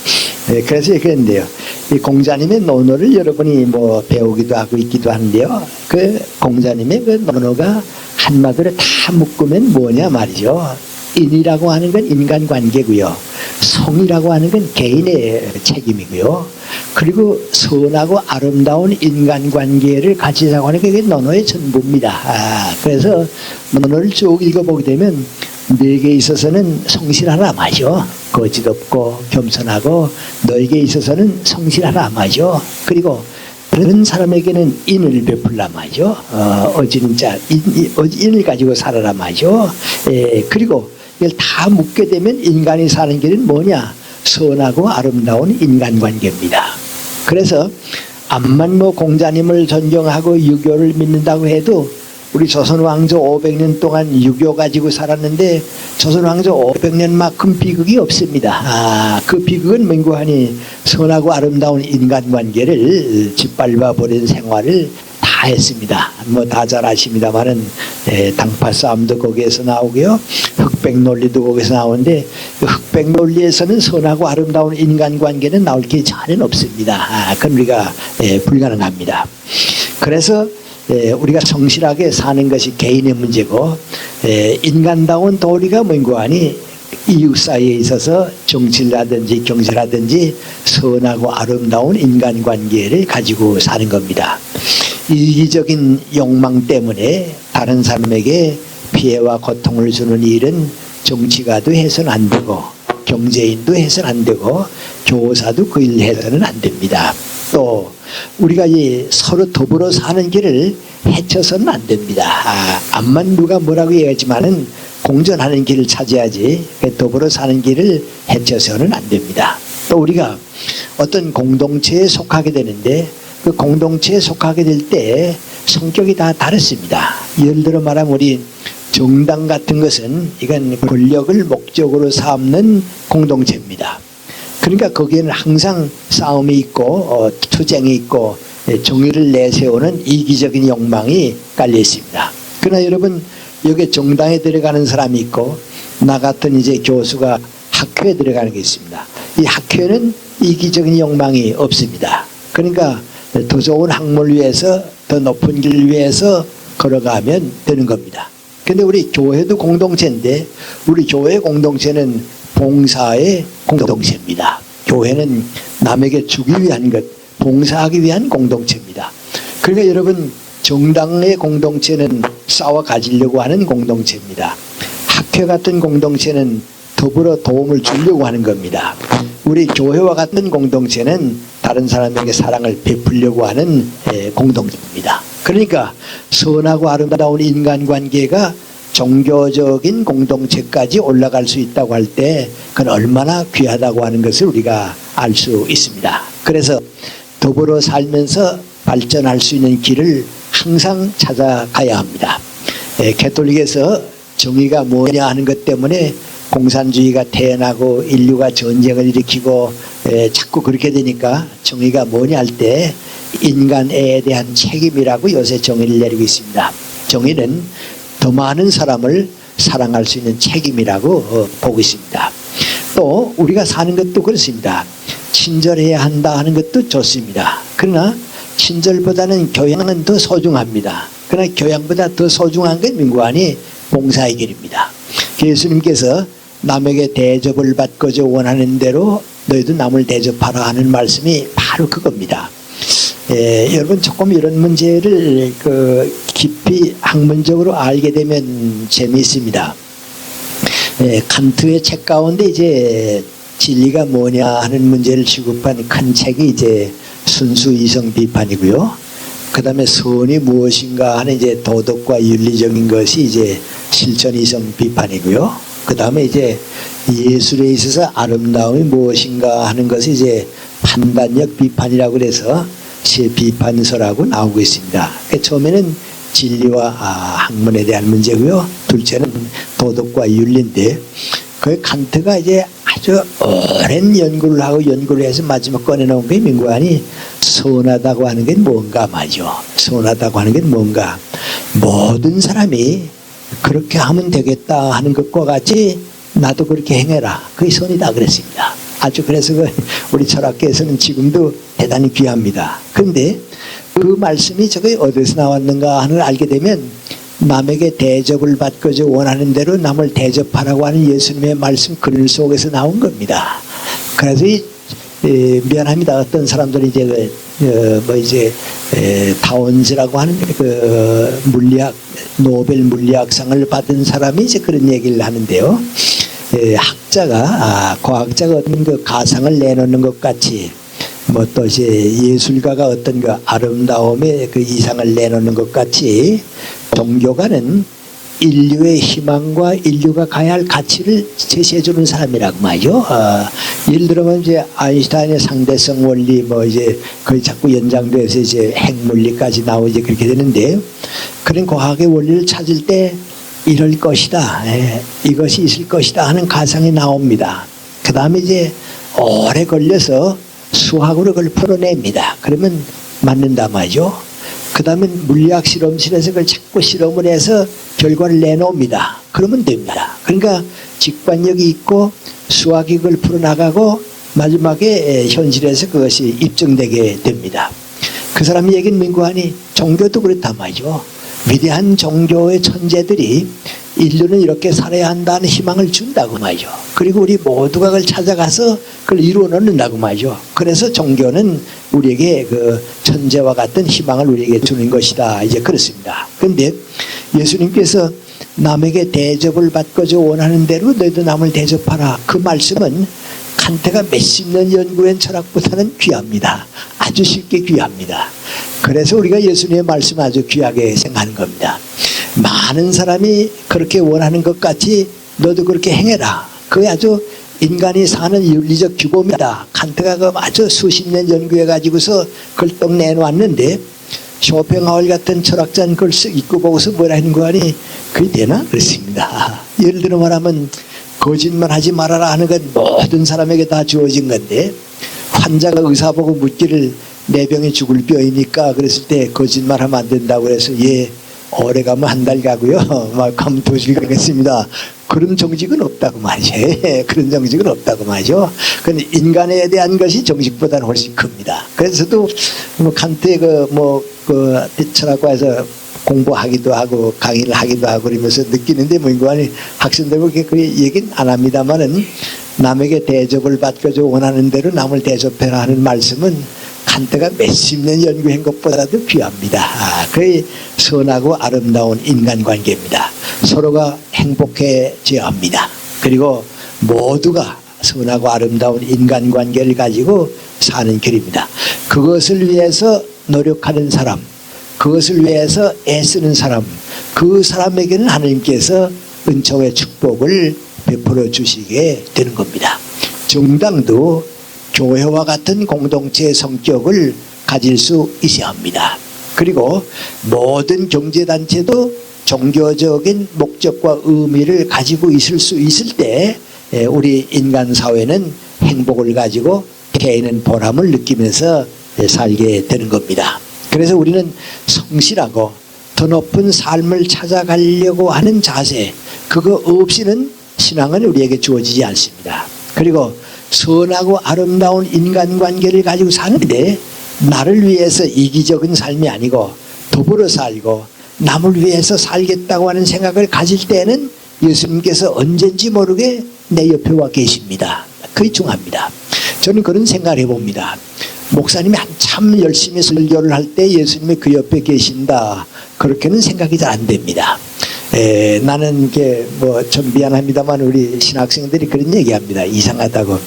그래서 그랬는데요. 이 공자님의 논어를 여러분이 배우기도 하고 있기도 하는데요. 그 공자님의 그 논어가 한마디로 다 묶으면 뭐냐 말이죠. 인이라고 하는 건 인간관계고요. 성이라고 하는 건 개인의 책임이고요. 그리고 선하고 아름다운 인간관계를 가지자고 하는 게 논어의 전부입니다. 그래서 논어를 쭉 읽어보게 되면 너에게 있어서는 성실하라 마죠. 거짓 없고 겸손하고 너에게 있어서는 성실하라 마죠. 그리고 다른 사람에게는 인을 베풀라 마죠. 어지른 자 인을 가지고 살아라 마죠. 그리고 이걸 다 묻게 되면 인간이 사는 길은 뭐냐? 선하고 아름다운 인간관계입니다. 그래서 암만 공자님을 존경하고 유교를 믿는다고 해도 우리 조선 왕조 500년 동안 유교 가지고 살았는데 조선 왕조 500년만큼 비극이 없습니다. 그 비극은 맹구하니 선하고 아름다운 인간관계를 짓밟아 버린 생활을 다 했습니다. 다 잘 아십니다만은 당파 싸움도 거기에서 나오고요. 흑백 논리도 거기서 나오는데 그 흑백 논리에서는 선하고 아름다운 인간관계는 나올 게 전혀 없습니다. 그건 우리가 불가능합니다. 그래서 우리가 성실하게 사는 것이 개인의 문제고 인간다운 도리가 뭔고 하니 이웃 사이에 있어서 정치라든지 경제라든지 선하고 아름다운 인간관계를 가지고 사는 겁니다. 이기적인 욕망 때문에 다른 사람에게 피해와 고통을 주는 일은 정치가도 해서는 안 되고 경제인도 해서는 안 되고 교사도 그 일 해서는 안 됩니다. 또 우리가 서로 더불어 사는 길을 해쳐서는 안 됩니다. 암만 누가 뭐라고 얘기하지만은 공존하는 길을 찾아야지 더불어 사는 길을 해쳐서는 안 됩니다. 또 우리가 어떤 공동체에 속하게 되는데 그 공동체에 속하게 될 때 성격이 다 다릅니다. 예를 들어 말하면 우리 정당 같은 것은 이건 권력을 목적으로 삼는 공동체입니다. 그러니까 거기에는 항상 싸움이 있고 투쟁이 있고 정의를 내세우는 이기적인 욕망이 깔려 있습니다. 그러나 여러분 여기 정당에 들어가는 사람이 있고 나 같은 이제 교수가 학회에 들어가는 게 있습니다. 이 학회는 이기적인 욕망이 없습니다. 그러니까 더 좋은 학문을 위해서 더 높은 길을 위해서 걸어가면 되는 겁니다. 근데 우리 교회도 공동체인데 우리 교회 공동체는 봉사의 공동체입니다. 교회는 남에게 주기 위한 것, 봉사하기 위한 공동체입니다. 그러니까 여러분 정당의 공동체는 싸워 가지려고 하는 공동체입니다. 학회 같은 공동체는 더불어 도움을 주려고 하는 겁니다. 우리 교회와 같은 공동체는 다른 사람에게 사랑을 베풀려고 하는 공동체입니다. 그러니까 선하고 아름다운 인간관계가 종교적인 공동체까지 올라갈 수 있다고 할 때 그건 얼마나 귀하다고 하는 것을 우리가 알 수 있습니다. 그래서 더불어 살면서 발전할 수 있는 길을 항상 찾아가야 합니다. 가톨릭에서 정의가 뭐냐 하는 것 때문에 공산주의가 태어나고 인류가 전쟁을 일으키고 자꾸 그렇게 되니까 정의가 뭐냐 할 때 인간에 대한 책임이라고 요새 정의를 내리고 있습니다. 정의는 더 많은 사람을 사랑할 수 있는 책임이라고 보고 있습니다. 또 우리가 사는 것도 그렇습니다. 친절해야 한다 하는 것도 좋습니다. 그러나 친절보다는 교양은 더 소중합니다. 그러나 교양보다 더 소중한 건 민구안이 봉사의 길입니다. 예수님께서 남에게 대접을 받고자 원하는 대로 너희도 남을 대접하라 하는 말씀이 바로 그겁니다. 여러분 조금 이런 문제를 깊이 학문적으로 알게 되면 재미있습니다. 칸트의 책 가운데 이제 진리가 뭐냐 하는 문제를 취급한 큰 책이 이제 순수 이성 비판이고요. 그 다음에 선이 무엇인가 하는 이제 도덕과 윤리적인 것이 이제 실천 이성 비판이고요. 그 다음에 이제 예술에 있어서 아름다움이 무엇인가 하는 것이 이제 판단력 비판이라고 그래서 세 비판서라고 나오고 있습니다. 처음에는 진리와 학문에 대한 문제고요. 둘째는 도덕과 윤리인데 그 칸트가 이제 아주 오랜 연구를 해서 마지막 꺼내놓은 게 민구안이 선하다고 하는 게 뭔가 말이죠. 선하다고 하는 게 뭔가 모든 사람이 그렇게 하면 되겠다 하는 것과 같이 나도 그렇게 행해라. 그게 선이다 그랬습니다. 아주 그래서 우리 철학계에서는 지금도 대단히 귀합니다. 그런데 그 말씀이 저게 어디서 나왔는가 하는 걸 알게 되면 남에게 대접을 받고자 원하는 대로 남을 대접하라고 하는 예수님의 말씀 글 속에서 나온 겁니다. 그래서 미안합니다. 어떤 사람들이 이제 다운즈라고 하는 물리학 노벨 물리학상을 받은 사람이 이제 그런 얘기를 하는데요. 과학자가 어떤 그 가상을 내놓는 것 같이 뭐 또 이제 예술가가 어떤 그 아름다움의 그 이상을 내놓는 것 같이 종교가는 인류의 희망과 인류가 가야 할 가치를 제시해 주는 사람이라고 말이죠. 예를 들면 이제 아인슈타인의 상대성 원리 뭐 이제 거의 자꾸 연장돼서 이제 핵물리까지 나오지 그렇게 되는데 그런 과학의 원리를 찾을 때 이럴 것이다, 이것이 있을 것이다 하는 가상이 나옵니다. 그 다음에 이제 오래 걸려서 수학으로 그걸 풀어냅니다. 그러면 맞는다 말이죠. 그 다음에 물리학 실험실에서 그걸 자꾸 실험을 해서 결과를 내놓습니다. 그러면 됩니다. 그러니까 직관력이 있고 수학이 그걸 풀어나가고 마지막에 현실에서 그것이 입증되게 됩니다. 그 사람이 얘기는 민구안이 종교도 그렇단 말이죠. 위대한 종교의 천재들이 인류는 이렇게 살아야 한다는 희망을 준다고 말이죠. 그리고 우리 모두가 그걸 찾아가서 그걸 이루어 놓는다고 말이죠. 그래서 종교는 우리에게 그 천재와 같은 희망을 우리에게 주는 것이다. 이제 그렇습니다. 그런데 예수님께서 남에게 대접을 받고자 원하는 대로 너희도 남을 대접하라. 그 말씀은 칸트가 몇십 년 연구한 철학보다는 귀합니다. 아주 쉽게 귀합니다. 그래서 우리가 예수님의 말씀 아주 귀하게 생각하는 겁니다. 많은 사람이 그렇게 원하는 것 같이 너도 그렇게 행해라. 그게 아주 인간이 사는 윤리적 규범이다. 칸트가 그 아주 수십 년 연구해 가지고서 그걸 떡 내놓았는데 쇼팽하울 같은 철학자는 그걸 읽고 보고서 뭐라 하는 거 아니 그게 되나? 그렇습니다. 예를 들어 말하면 거짓말하지 말아라 하는 건 모든 사람에게 다 주어진 건데 환자가 의사 보고 묻기를 내 병이 죽을 뼈이니까 그랬을 때 거짓말하면 안 된다고 해서 오래 가면 한 달 가고요. 막 가면 2주 가겠습니다. 그런 정직은 없다고 말이죠. 그런 정직은 없다고 말이죠. 근데 인간에 대한 것이 정직보다는 훨씬 큽니다. 그래서도 뭐 칸트의 철학과에서 공부하기도 하고 강의를 하기도 하고 그러면서 느끼는데 뭐 인간이 학생들에게 그 얘기는 안 합니다만은 남에게 대접을 받고자 원하는 대로 남을 대접해라 하는 말씀은 칸트가 몇십 년 연구한 것보다도 귀합니다. 그게 선하고 아름다운 인간관계입니다. 서로가 행복해져야 합니다. 그리고 모두가 선하고 아름다운 인간관계를 가지고 사는 길입니다. 그것을 위해서 노력하는 사람, 그것을 위해서 애쓰는 사람, 그 사람에게는 하나님께서 은총의 축복을 베풀어 주시게 되는 겁니다. 정당도 교회와 같은 공동체의 성격을 가질 수 있어야 합니다. 그리고 모든 경제단체도 종교적인 목적과 의미를 가지고 있을 수 있을 때 우리 인간사회는 행복을 가지고 개인은 보람을 느끼면서 살게 되는 겁니다. 그래서 우리는 성실하고 더 높은 삶을 찾아가려고 하는 자세, 그거 없이는 신앙은 우리에게 주어지지 않습니다. 그리고 선하고 아름다운 인간관계를 가지고 사는데 나를 위해서 이기적인 삶이 아니고 더불어 살고 남을 위해서 살겠다고 하는 생각을 가질 때는 예수님께서 언젠지 모르게 내 옆에 와 계십니다. 그게 중요합니다. 저는 그런 생각을 해봅니다. 목사님이 한참 열심히 설교를 할 때 예수님이 그 옆에 계신다, 그렇게는 생각이 잘 안 됩니다. 나는 이게 뭐 좀 미안합니다만 우리 신학생들이 그런 얘기합니다. 이상하다고.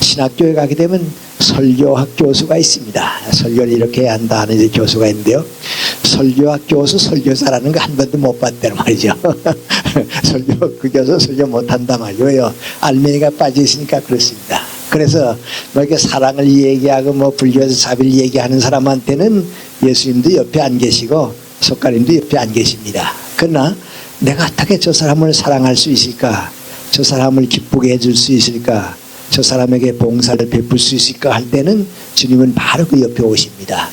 신학교에 가게 되면 설교학 교수가 있습니다. 설교를 이렇게 해야 한다 하는 이제 교수가 있는데요. 설교학 교수 설교 잘하는 거 한 번도 못 봤다는 말이죠. 그 교수 설교 못한다 말이죠. 왜요? 알맹이가 빠져 있으니까 그렇습니다. 그래서 뭐 이렇게 사랑을 얘기하고 뭐 불교에서 자비를 얘기하는 사람한테는 예수님도 옆에 안 계시고 석가님도 옆에 안 계십니다. 그러나 내가 어떻게 저 사람을 사랑할 수 있을까? 저 사람을 기쁘게 해줄 수 있을까? 저 사람에게 봉사를 베풀 수 있을까 할 때는 주님은 바로 그 옆에 오십니다.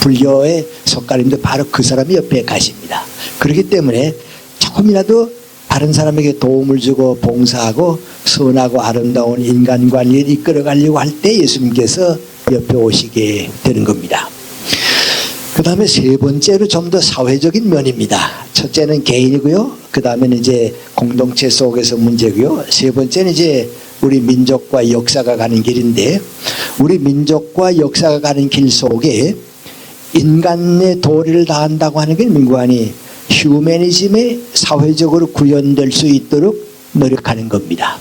불교의 석가님도 바로 그 사람이 옆에 가십니다. 그렇기 때문에 조금이라도 다른 사람에게 도움을 주고 봉사하고 선하고 아름다운 인간관계를 이끌어가려고 할 때 예수님께서 옆에 오시게 되는 겁니다. 그 다음에 세 번째로 좀 더 사회적인 면입니다. 첫째는 개인이고요. 그 다음에는 이제 공동체 속에서 문제고요. 세 번째는 이제 우리 민족과 역사가 가는 길인데, 우리 민족과 역사가 가는 길 속에 인간의 도리를 다한다고 하는 게 민관이 휴머니즘에 사회적으로 구현될 수 있도록 노력하는 겁니다.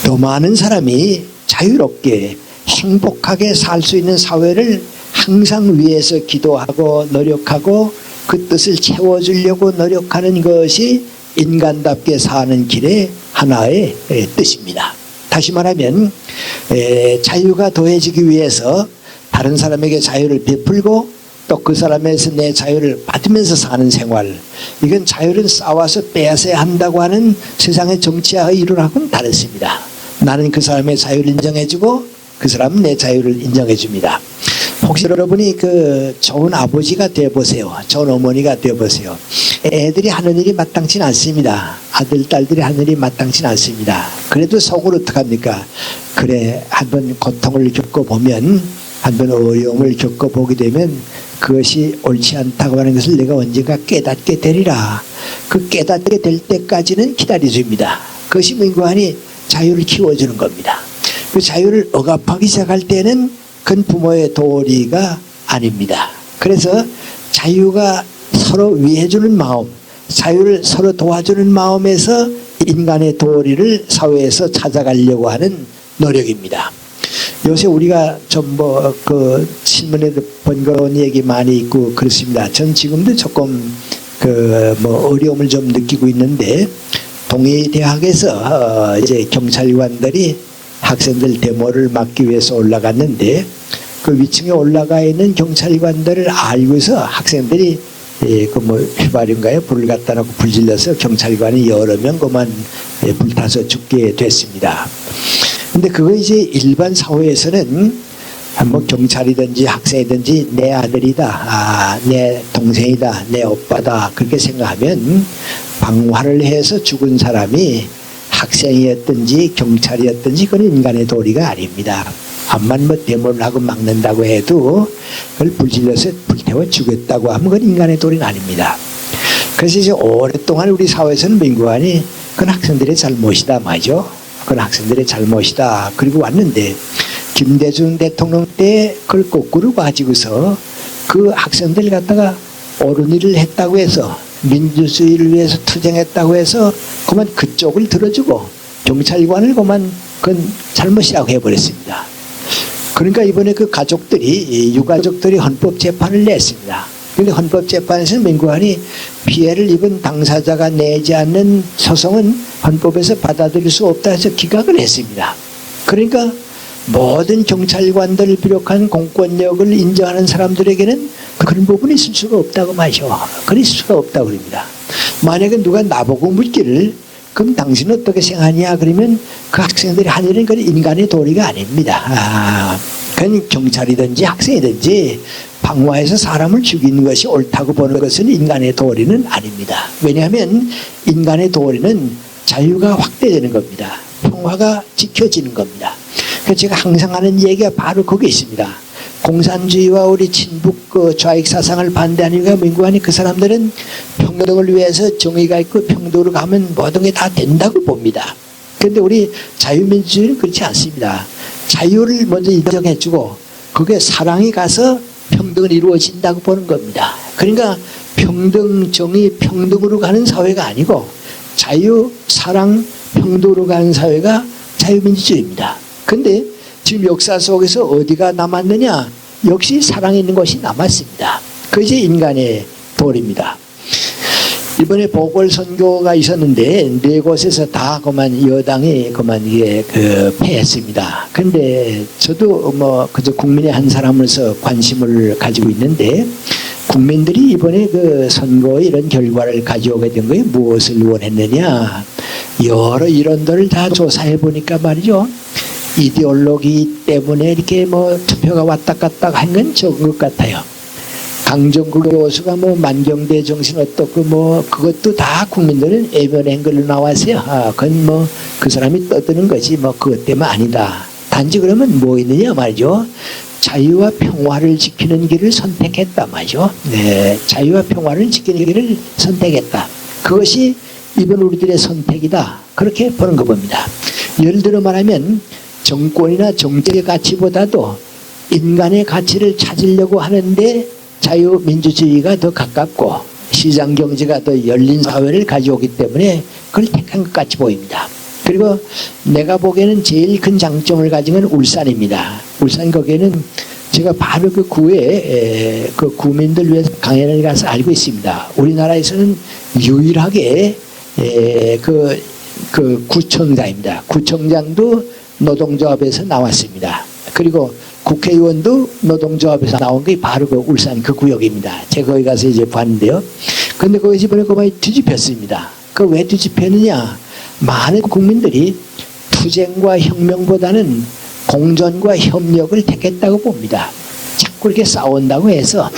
더 많은 사람이 자유롭게 행복하게 살 수 있는 사회를 항상 위해서 기도하고 노력하고 그 뜻을 채워주려고 노력하는 것이 인간답게 사는 길의 하나의 뜻입니다. 다시 말하면 자유가 더해지기 위해서 다른 사람에게 자유를 베풀고 또 그 사람에서 내 자유를 받으면서 사는 생활, 이건 자유를 싸워서 빼앗아야 한다고 하는 세상의 정치화의 이론하고는 다릅니다. 나는 그 사람의 자유를 인정해주고 그 사람은 내 자유를 인정해줍니다. 혹시 여러분이 그 좋은 아버지가 되어보세요. 좋은 어머니가 되어보세요. 애들이 하는 일이 마땅치는 않습니다. 아들, 딸들이 하는 일이 마땅치는 않습니다. 그래도 속으로 어떡합니까? 그래, 한번 고통을 겪어보면, 한번 어려움을 겪어보게 되면 그것이 옳지 않다고 하는 것을 내가 언젠가 깨닫게 되리라. 그 깨닫게 될 때까지는 기다려줍니다. 그것이 민관이 자유를 키워주는 겁니다. 그 자유를 억압하기 시작할 때는 그건 부모의 도리가 아닙니다. 그래서 자유가 서로 위해주는 마음, 자유를 서로 도와주는 마음에서 인간의 도리를 사회에서 찾아가려고 하는 노력입니다. 요새 우리가 좀 그 신문에도 번거로운 얘기 많이 있고 그렇습니다. 전 지금도 조금 어려움을 좀 느끼고 있는데, 동의대학에서 이제 경찰관들이 학생들 데모를 막기 위해서 올라갔는데, 그 위층에 올라가 있는 경찰관들을 알고서 학생들이 휘발유인가요? 불을 갖다 놓고 불질러서 경찰관이 여러 명 그만 불타서 죽게 됐습니다. 근데 그거 이제 일반 사회에서는 뭐 경찰이든지 학생이든지 내 아들이다, 내 동생이다, 내 오빠다, 그렇게 생각하면 방화를 해서 죽은 사람이 학생이었든지 경찰이었든지 그건 인간의 도리가 아닙니다. 암만 뭐 데모를 하고 막는다고 해도 그걸 불질러서 불태워 죽였다고 하면 그건 인간의 도리는 아닙니다. 그래서 이제 오랫동안 우리 사회에서는 민관이 그건 학생들의 잘못이다 말이죠. 그건 학생들의 잘못이다. 그리고 왔는데 김대중 대통령 때 그걸 거꾸로 가지고서 그 학생들 갖다가 옳은 일을 했다고 해서 민주주의를 위해서 투쟁했다고 해서 그만 그쪽을 들어주고 경찰관을 그만 그건 잘못이라고 해버렸습니다. 그러니까 이번에 그 가족들이, 유가족들이 헌법재판을 냈습니다. 그런데 헌법재판에서는 민관이 피해를 입은 당사자가 내지 않는 소송은 헌법에서 받아들일 수 없다 해서 기각을 했습니다. 그러니까 모든 경찰관들을 비롯한 공권력을 인정하는 사람들에게는 그런 부분이 있을 수가 없다고 말이죠. 그럴 수가 없다고 그럽니다. 만약에 누가 나보고 묻기를 그럼 당신은 어떻게 생각하냐 그러면 그 학생들이 한 일은 그 인간의 도리가 아닙니다. 그건 경찰이든지 학생이든지 방화해서 사람을 죽이는 것이 옳다고 보는 것은 인간의 도리는 아닙니다. 왜냐하면 인간의 도리는 자유가 확대되는 겁니다. 평화가 지켜지는 겁니다. 그래서 제가 항상 하는 얘기가 바로 거기에 있습니다. 공산주의와 우리 친북 좌익 사상을 반대하는 이유가 민구하니 그 사람들은 평등을 위해서 정의가 있고 평등으로 가면 모든 게 다 된다고 봅니다. 그런데 우리 자유민주주의는 그렇지 않습니다. 자유를 먼저 인정해주고 그게 사랑이 가서 평등은 이루어진다고 보는 겁니다. 그러니까 평등, 정의, 평등으로 가는 사회가 아니고 자유, 사랑, 평등으로 가는 사회가 자유민주주의입니다. 그런데 지금 역사 속에서 어디가 남았느냐? 역시 사랑이 있는 것이 남았습니다. 그것이 인간의 도리입니다. 이번에 보궐선거가 있었는데 네 곳에서 다 그만 여당이 그만 이게 패했습니다. 그런데 저도 뭐 그저 국민의 한 사람으로서 관심을 가지고 있는데 국민들이 이번에 그 선거에 이런 결과를 가져오게 된 거에 무엇을 원했느냐? 여러 이론들을 다 조사해 보니까 말이죠. 이데올로기 때문에 이렇게 뭐 투표가 왔다 갔다 한 건 적은 것 같아요. 강정구 교수가 뭐 만경대 정신 어떻고 뭐 그것도 다 국민들은 애변한 걸로 나왔어요. 그건 뭐 그 사람이 떠드는 거지 뭐 그것 때문에 아니다. 단지 그러면 뭐 있느냐 말이죠. 자유와 평화를 지키는 길을 선택했다 말이죠. 네, 자유와 평화를 지키는 길을 선택했다. 그것이 이번 우리들의 선택이다. 그렇게 보는 거 봅니다. 예를 들어 말하면 정권이나 정책의 가치보다도 인간의 가치를 찾으려고 하는데 자유민주주의가 더 가깝고 시장경제가 더 열린 사회를 가져오기 때문에 그걸 택한 것 같이 보입니다. 그리고 내가 보기에는 제일 큰 장점을 가진 건 울산입니다. 울산 거기에는 제가 바로 그 구에 그 구민들 위해서 강연을 가서 알고 있습니다. 우리나라에서는 유일하게 그 구청장입니다. 구청장도 노동조합에서 나왔습니다. 그리고 국회의원도 노동조합에서 나온 게 바로 그 울산 그 구역입니다. 제가 거기 가서 이제 봤는데요. 근데 거기 이번에 그 많이 뒤집혔습니다. 그 왜 뒤집혔느냐? 많은 국민들이 투쟁과 혁명보다는 공존과 협력을 택했다고 봅니다. 자꾸 이렇게 싸운다고 해서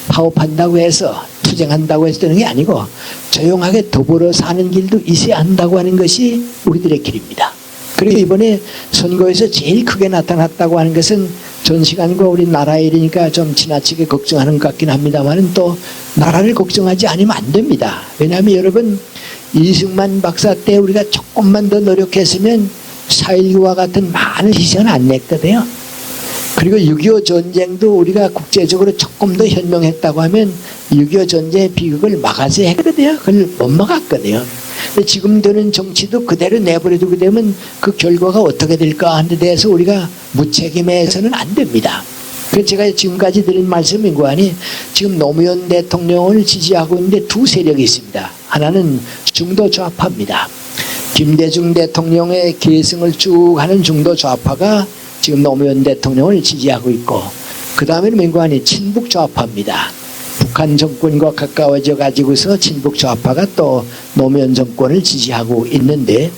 파업한다고 해서 투쟁한다고 해서 되는 게 아니고 조용하게 더불어 사는 길도 있어야 한다고 하는 것이 우리들의 길입니다. 그리고 이번에 선거에서 제일 크게 나타났다고 하는 것은 전 시간과 우리 나라 일이니까 좀 지나치게 걱정하는 것 같긴 합니다만 또 나라를 걱정하지 않으면 안 됩니다. 왜냐하면 여러분 이승만 박사 때 우리가 조금만 더 노력했으면 4.19와 같은 많은 희생을 안 냈거든요. 그리고 6.25 전쟁도 우리가 국제적으로 조금 더 현명했다고 하면 6.25 전쟁의 비극을 막아서 했거든요. 그걸 못 막았거든요. 지금 되는 정치도 그대로 내버려두게 되면 그 결과가 어떻게 될까 하는 데 대해서 우리가 무책임해서는 안 됩니다. 그래서 제가 지금까지 드린 말씀인 거 아니 지금 노무현 대통령을 지지하고 있는데 두 세력이 있습니다. 하나는 중도 좌파입니다. 김대중 대통령의 계승을 쭉 하는 중도 좌파가 지금 노무현 대통령을 지지하고 있고 그 다음에는 민관이 친북 좌파입니다. 북한 정권과 가까워져 가지고서 친북 좌파가 또 노무현 정권을 지지하고 있는데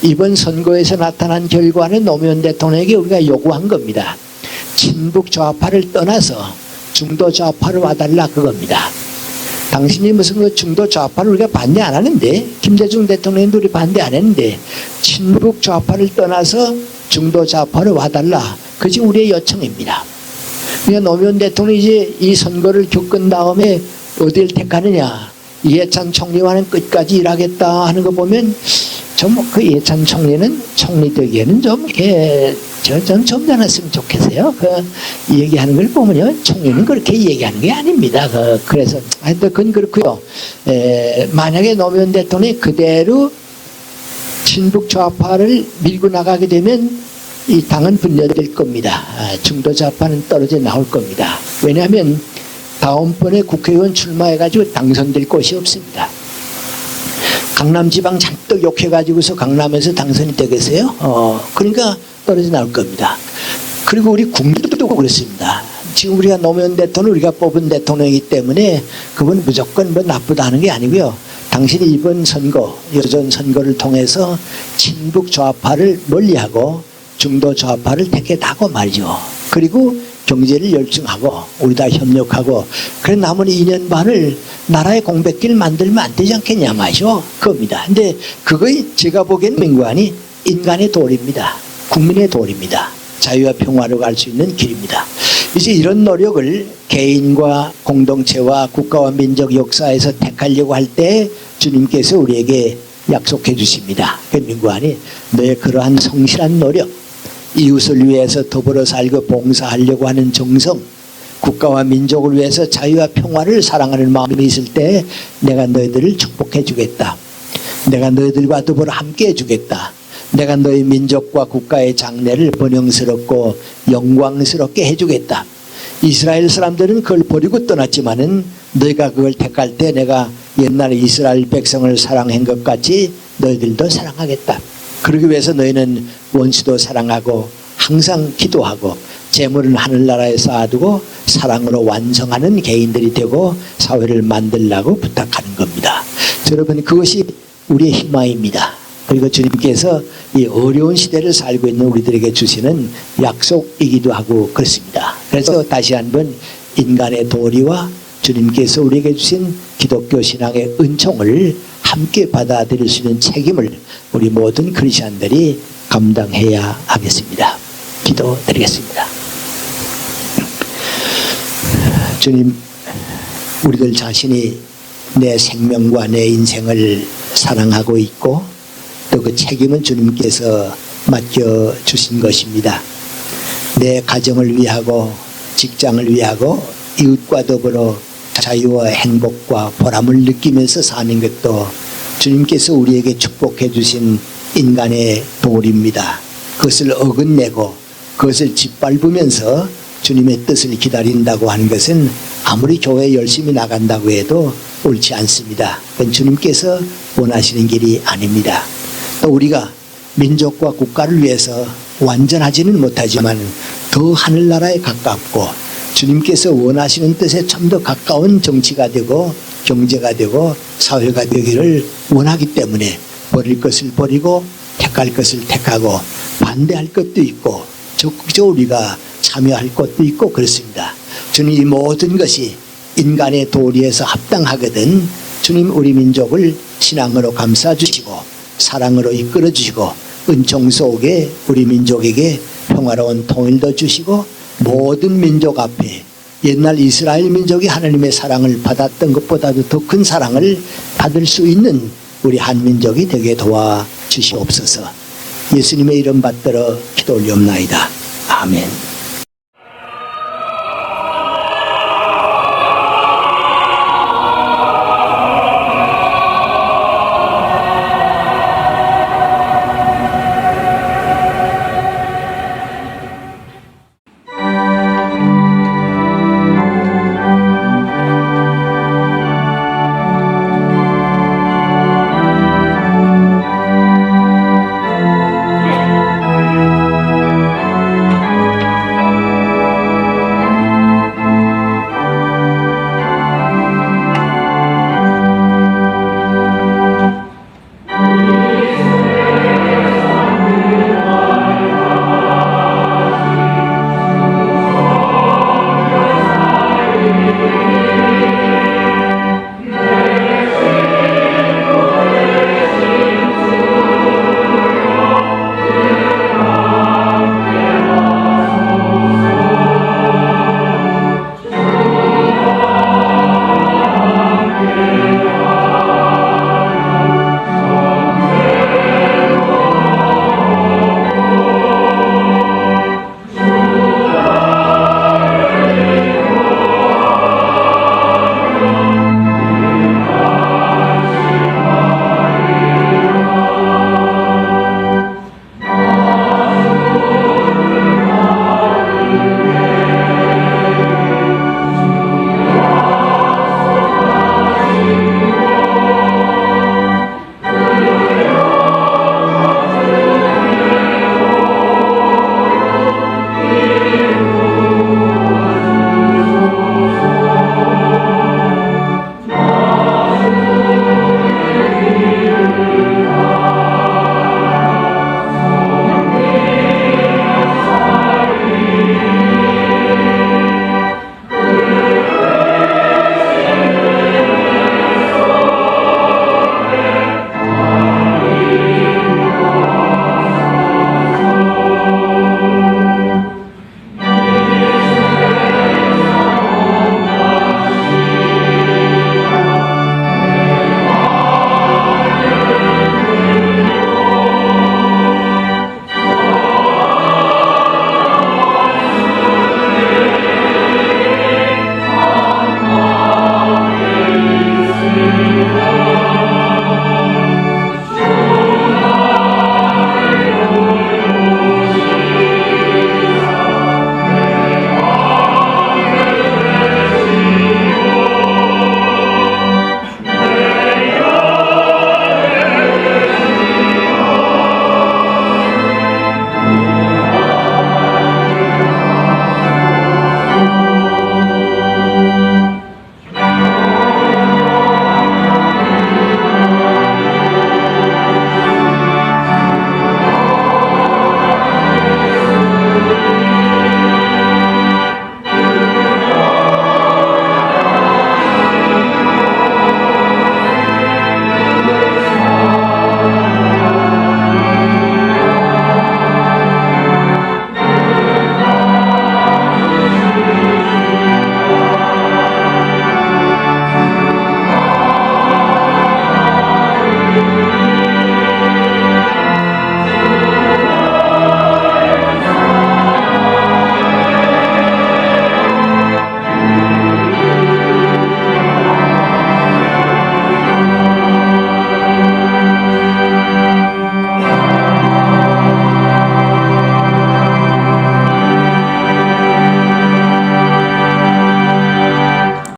이번 선거에서 나타난 결과는 노무현 대통령에게 우리가 요구한 겁니다. 친북 좌파를 떠나서 중도 좌파로 와달라 그겁니다. 당신이 무슨 그 중도 좌파를 우리가 반대 안 하는데 김대중 대통령도 우리 반대 안 했는데 친북 좌파를 떠나서 중도 좌파로 와달라. 그것이 우리의 요청입니다. 그러니까 노무현 대통령이 이제 이 선거를 겪은 다음에 어디를 택하느냐. 이해찬 총리와는 끝까지 일하겠다 하는 거 보면 좀 그 이해찬 총리는 총리 되기에는 좀 이렇게 좀 점잖았으면 좋겠어요. 그 얘기하는 걸 보면요. 총리는 그렇게 얘기하는 게 아닙니다. 그래서 하여튼 그건 그렇고요. 만약에 노무현 대통령이 그대로 친북 좌파를 밀고 나가게 되면 이 당은 분열될 겁니다. 중도 좌파는 떨어져 나올 겁니다. 왜냐하면 다음번에 국회의원 출마해가지고 당선될 곳이 없습니다. 강남지방 잔뜩 욕해가지고서 강남에서 당선이 되겠어요? 그러니까 떨어져 나올 겁니다. 그리고 우리 국민들도 그렇습니다. 지금 우리가 노무현 대통령 우리가 뽑은 대통령이기 때문에 그건 무조건 뭐 나쁘다 하는 게 아니고요. 당신이 이번 선거, 여전 선거를 통해서 친북 좌파를 멀리하고 중도 좌파를 택했다고 말이죠. 그리고 경제를 열중하고 우리 다 협력하고 그래 남은 2년 반을 나라의 공백기를 만들면 안 되지 않겠냐 말이죠. 그겁니다. 근데 그거이 제가 보기에는 민관이 인간의 도리입니다. 국민의 도리입니다. 자유와 평화로 갈 수 있는 길입니다. 이제 이런 노력을 개인과 공동체와 국가와 민족 역사에서 택하려고 할 때 주님께서 우리에게 약속해 주십니다. 그 민관이 너의 그러한 성실한 노력, 이웃을 위해서 더불어 살고 봉사하려고 하는 정성, 국가와 민족을 위해서 자유와 평화를 사랑하는 마음이 있을 때 내가 너희들을 축복해 주겠다. 내가 너희들과 더불어 함께 해주겠다. 내가 너희 민족과 국가의 장래를 번영스럽고 영광스럽게 해주겠다. 이스라엘 사람들은 그걸 버리고 떠났지만은 너희가 그걸 택할 때 내가 옛날에 이스라엘 백성을 사랑한 것 같이 너희들도 사랑하겠다. 그러기 위해서 너희는 원수도 사랑하고 항상 기도하고 재물은 하늘나라에 쌓아두고 사랑으로 완성하는 개인들이 되고 사회를 만들라고 부탁하는 겁니다. 여러분 그것이 우리의 희망입니다. 그리고 주님께서 이 어려운 시대를 살고 있는 우리들에게 주시는 약속이기도 하고 그렇습니다. 그래서 다시 한번 인간의 도리와 주님께서 우리에게 주신 기독교 신앙의 은총을 함께 받아들일 수 있는 책임을 우리 모든 크리스찬들이 감당해야 하겠습니다. 기도드리겠습니다. 주님, 우리들 자신이 내 생명과 내 인생을 사랑하고 있고 또 그 책임은 주님께서 맡겨주신 것입니다. 내 가정을 위하고 직장을 위하고 이웃과 더불어 자유와 행복과 보람을 느끼면서 사는 것도 주님께서 우리에게 축복해 주신 인간의 도리입니다. 그것을 어긋내고 그것을 짓밟으면서 주님의 뜻을 기다린다고 하는 것은 아무리 교회에 열심히 나간다고 해도 옳지 않습니다. 그건 주님께서 원하시는 길이 아닙니다. 또 우리가 민족과 국가를 위해서 완전하지는 못하지만 더 하늘나라에 가깝고 주님께서 원하시는 뜻에 좀 더 가까운 정치가 되고 경제가 되고 사회가 되기를 원하기 때문에 버릴 것을 버리고 택할 것을 택하고 반대할 것도 있고 적극적으로 우리가 참여할 것도 있고 그렇습니다. 주님 이 모든 것이 인간의 도리에서 합당하거든 주님 우리 민족을 신앙으로 감싸주시고 사랑으로 이끌어주시고 은총 속에 우리 민족에게 평화로운 통일도 주시고 모든 민족 앞에 옛날 이스라엘 민족이 하나님의 사랑을 받았던 것보다도 더 큰 사랑을 받을 수 있는 우리 한민족이 되게 도와주시옵소서. 예수님의 이름 받들어 기도 올리옵나이다. 아멘.